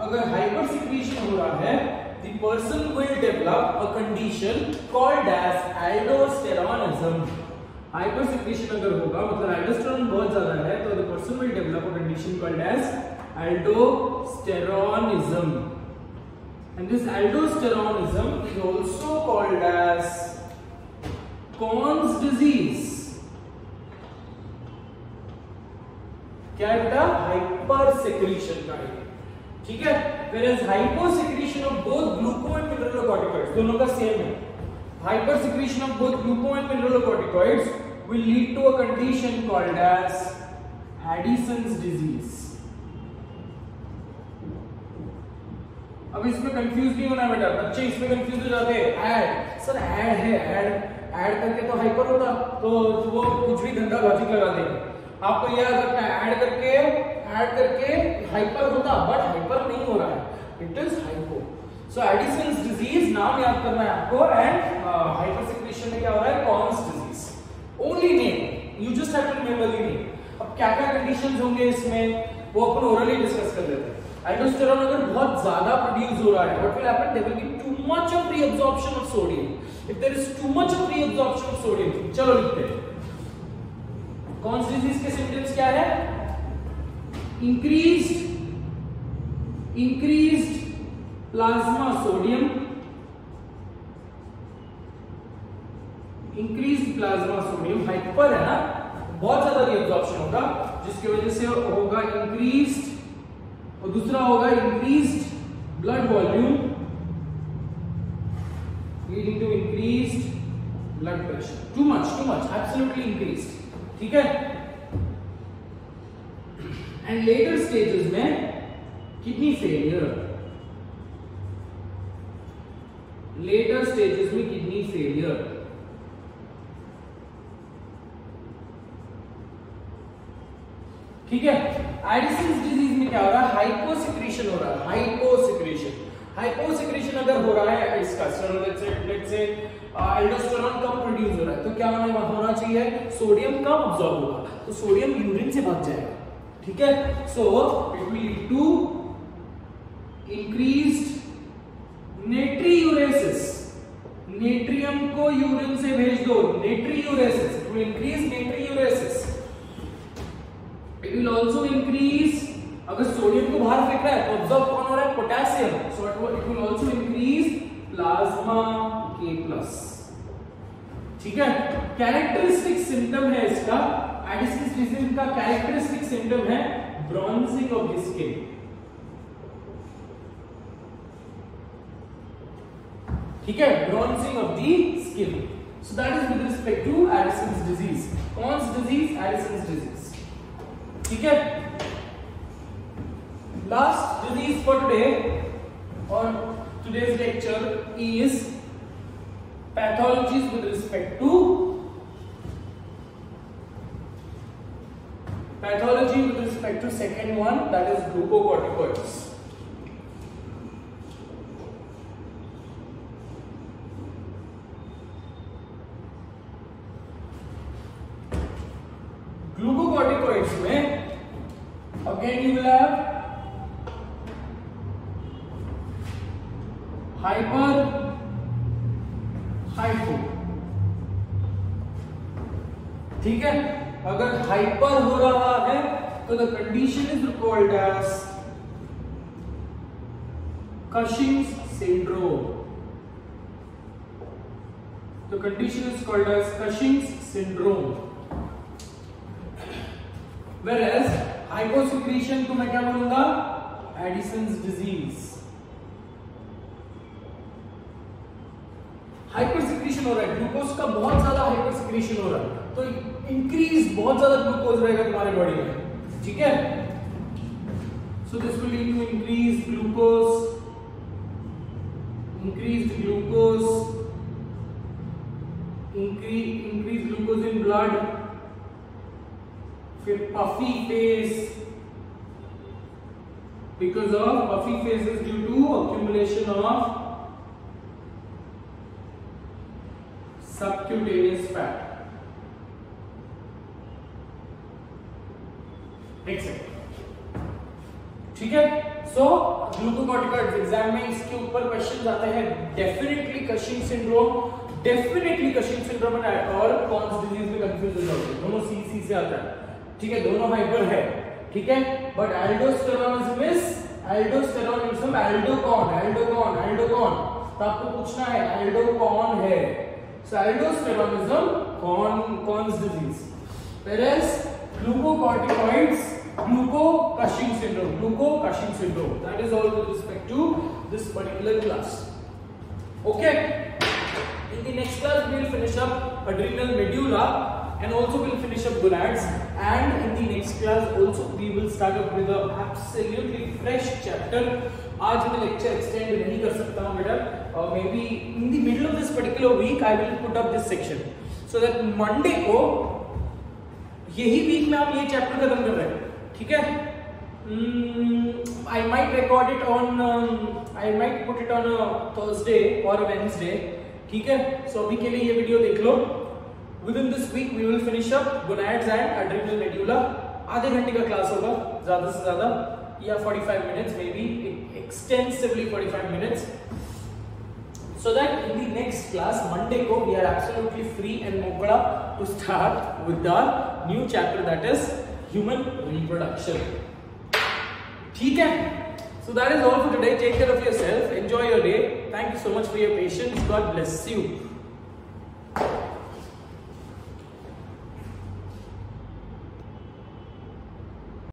अगर हाइपर सिक्रीशन हो रहा है, the person will develop a condition called as aldosteronism. Hyper secretion अगर होगा मतलब एल्डोस्टेरोन बहुत ज्यादा है, तो the person will develop a condition called as aldosteronism, and this aldosteronism is also called as Conn's disease. क्या है बेटा? हाइपर सिक्रीशन का है, ठीक है। whereas hyposecretion of both gluco and mineralocorticoids दोनों का सेम है। Hyper secretion of both gluco and mineralocorticoids will lead to a condition called as Addison's disease। अब इसमें कंफ्यूज नहीं होना बेटा, बच्चे इसमें कंफ्यूज हो जाते हैं। ऐड सर ऐड है, ऐड करके तो हाइपर होता, तो वो कुछ भी गंदा लॉजिक लगा देंगे। आपको याद रखना है ऐड करके हाइपर होता, बट हाइपर नहीं हो रहा है, it is hypo. So Edison's disease नाम याद करना है आपको, एंड हाइपर सिक्रीशन में क्या हो रहा है? Conn's disease. Only name, you just have to remember the name. अब क्या क्या कंडीशंस होंगे इसमें वो अपन ओरली डिस्कस कर लेते हैं। एल्डोस्टेरोन अगर बहुत ज्यादा प्रोड्यूस हो रहा है, what will happen? There will be too much of reabsorption of sodium. If there is too much of reabsorption of sodium, चलो लिखते हैं। कॉन्स डिजीज के सिम्टम्स क्या है? increased plasma sodium, increased plasma sodium, hyper है ना, बहुत ज्यादा reabsorption होगा, जिसकी वजह से होगा increased, और दूसरा होगा increased blood volume leading to increased blood pressure. Too much, absolutely increased. ठीक है। And later stages में kidney failure, later stages में kidney failure। ठीक है। एडिसन्स डिजीज में क्या हो रहा है? हाइपोसिक्रीशन हो रहा है, हाइपोसिक्रीशन अगर हो रहा है इसका, let's say aldosterone come produce हो रहा है, तो क्या होना चाहिए? सोडियम कम अब्सॉर्ब होगा, तो सोडियम यूरिन से भाग जाएगा। ठीक है, so it will lead to increased natriuresis. Natrium को यूरिन से भेज दो, natriuresis, it will increase natriuresis. It will also increase, अगर सोडियम को बाहर फेंक रहा है तो ऑब्जॉर्ब कौन हो रहा है? Potassium, so it will also increase plasma K+। ठीक है। कैरेक्टरिस्टिक सिम्टम है इसका, एडिसन्स डिजीज का कैरेक्टरिस्टिक सिम्टम है ब्रॉन्जिंग ऑफ द स्किन। ठीक है, bronzing of the skin. So that is with respect to Addison's disease, Conn's disease, Addison's disease। ठीक है। लास्ट डिजीज फॉर टुडे और today's lecture is pathologies with respect to second one, that is glucocorticoids। Glucocorticoids में again you will have hyper, hypo। ठीक है, अगर hyper हो रहा है तो the condition is called as Cushing's syndrome। The condition is called as Cushing's syndrome। Whereas hyposecretion को मैं क्या बोलूंगा? Addison's disease। हाइपरसिक्रीशन सिक्रीशन हो रहा है, ग्लूकोज का बहुत ज्यादा हाइपर सिक्रीशन हो रहा है, तो इंक्रीज बहुत ज्यादा ग्लूकोज रहेगा तुम्हारे बॉडी में, ठीक है। So this will lead to increased glucose in blood, फिर puffy face, because of puffy face is due to accumulation of subcutaneous fat, etc. ठीक है। सो ग्लूकोकॉर्टिकॉइड्स एग्जाम में इसके ऊपर क्वेश्चन आते हैं, डेफिनेटली कशिंग सिंड्रोम और कॉन्स डिजीज में कंफ्यूज हो जाओगे, दोनों सी से आता है, ठीक है, दोनों हाइपर है, ठीक है। बट एल्डोस्टेरोनिज्म एल्डोकॉन, तो आपको पूछना है एल्डोकॉन है, so aldosteronism Conn's disease, whereas glucocorticoids gluco-Cushing syndrome. That is all with respect to this particular class. Okay. In the next class, we will finish up adrenal medulla and also we'll finish up gonads. And in the next class, also we will start up with a absolutely fresh chapter. आज मैं lecture extend नहीं कर सकता हूँ बेटा, maybe in the middle of this particular week I will put up this section so that Monday को यही week में आप ये चैप्टर खत्म कर रहे हैं, ठीक है। I might record it on I might put it on a Thursday or a Wednesday, ठीक है। सो अभी के लिए ये वीडियो देख लो। Within this week we will finish up gonads and adrenal medulla. आधे घंटे का क्लास होगा ज्यादा से ज्यादा, या 45 minutes, maybe extensively 45 minutes, so that in the next class Monday ko we are absolutely free and mokda to start with the new chapter, that is human reproduction, ठीक है। So that is all for today. Take care of yourself, enjoy your day. Thank you so much for your patience. God bless you.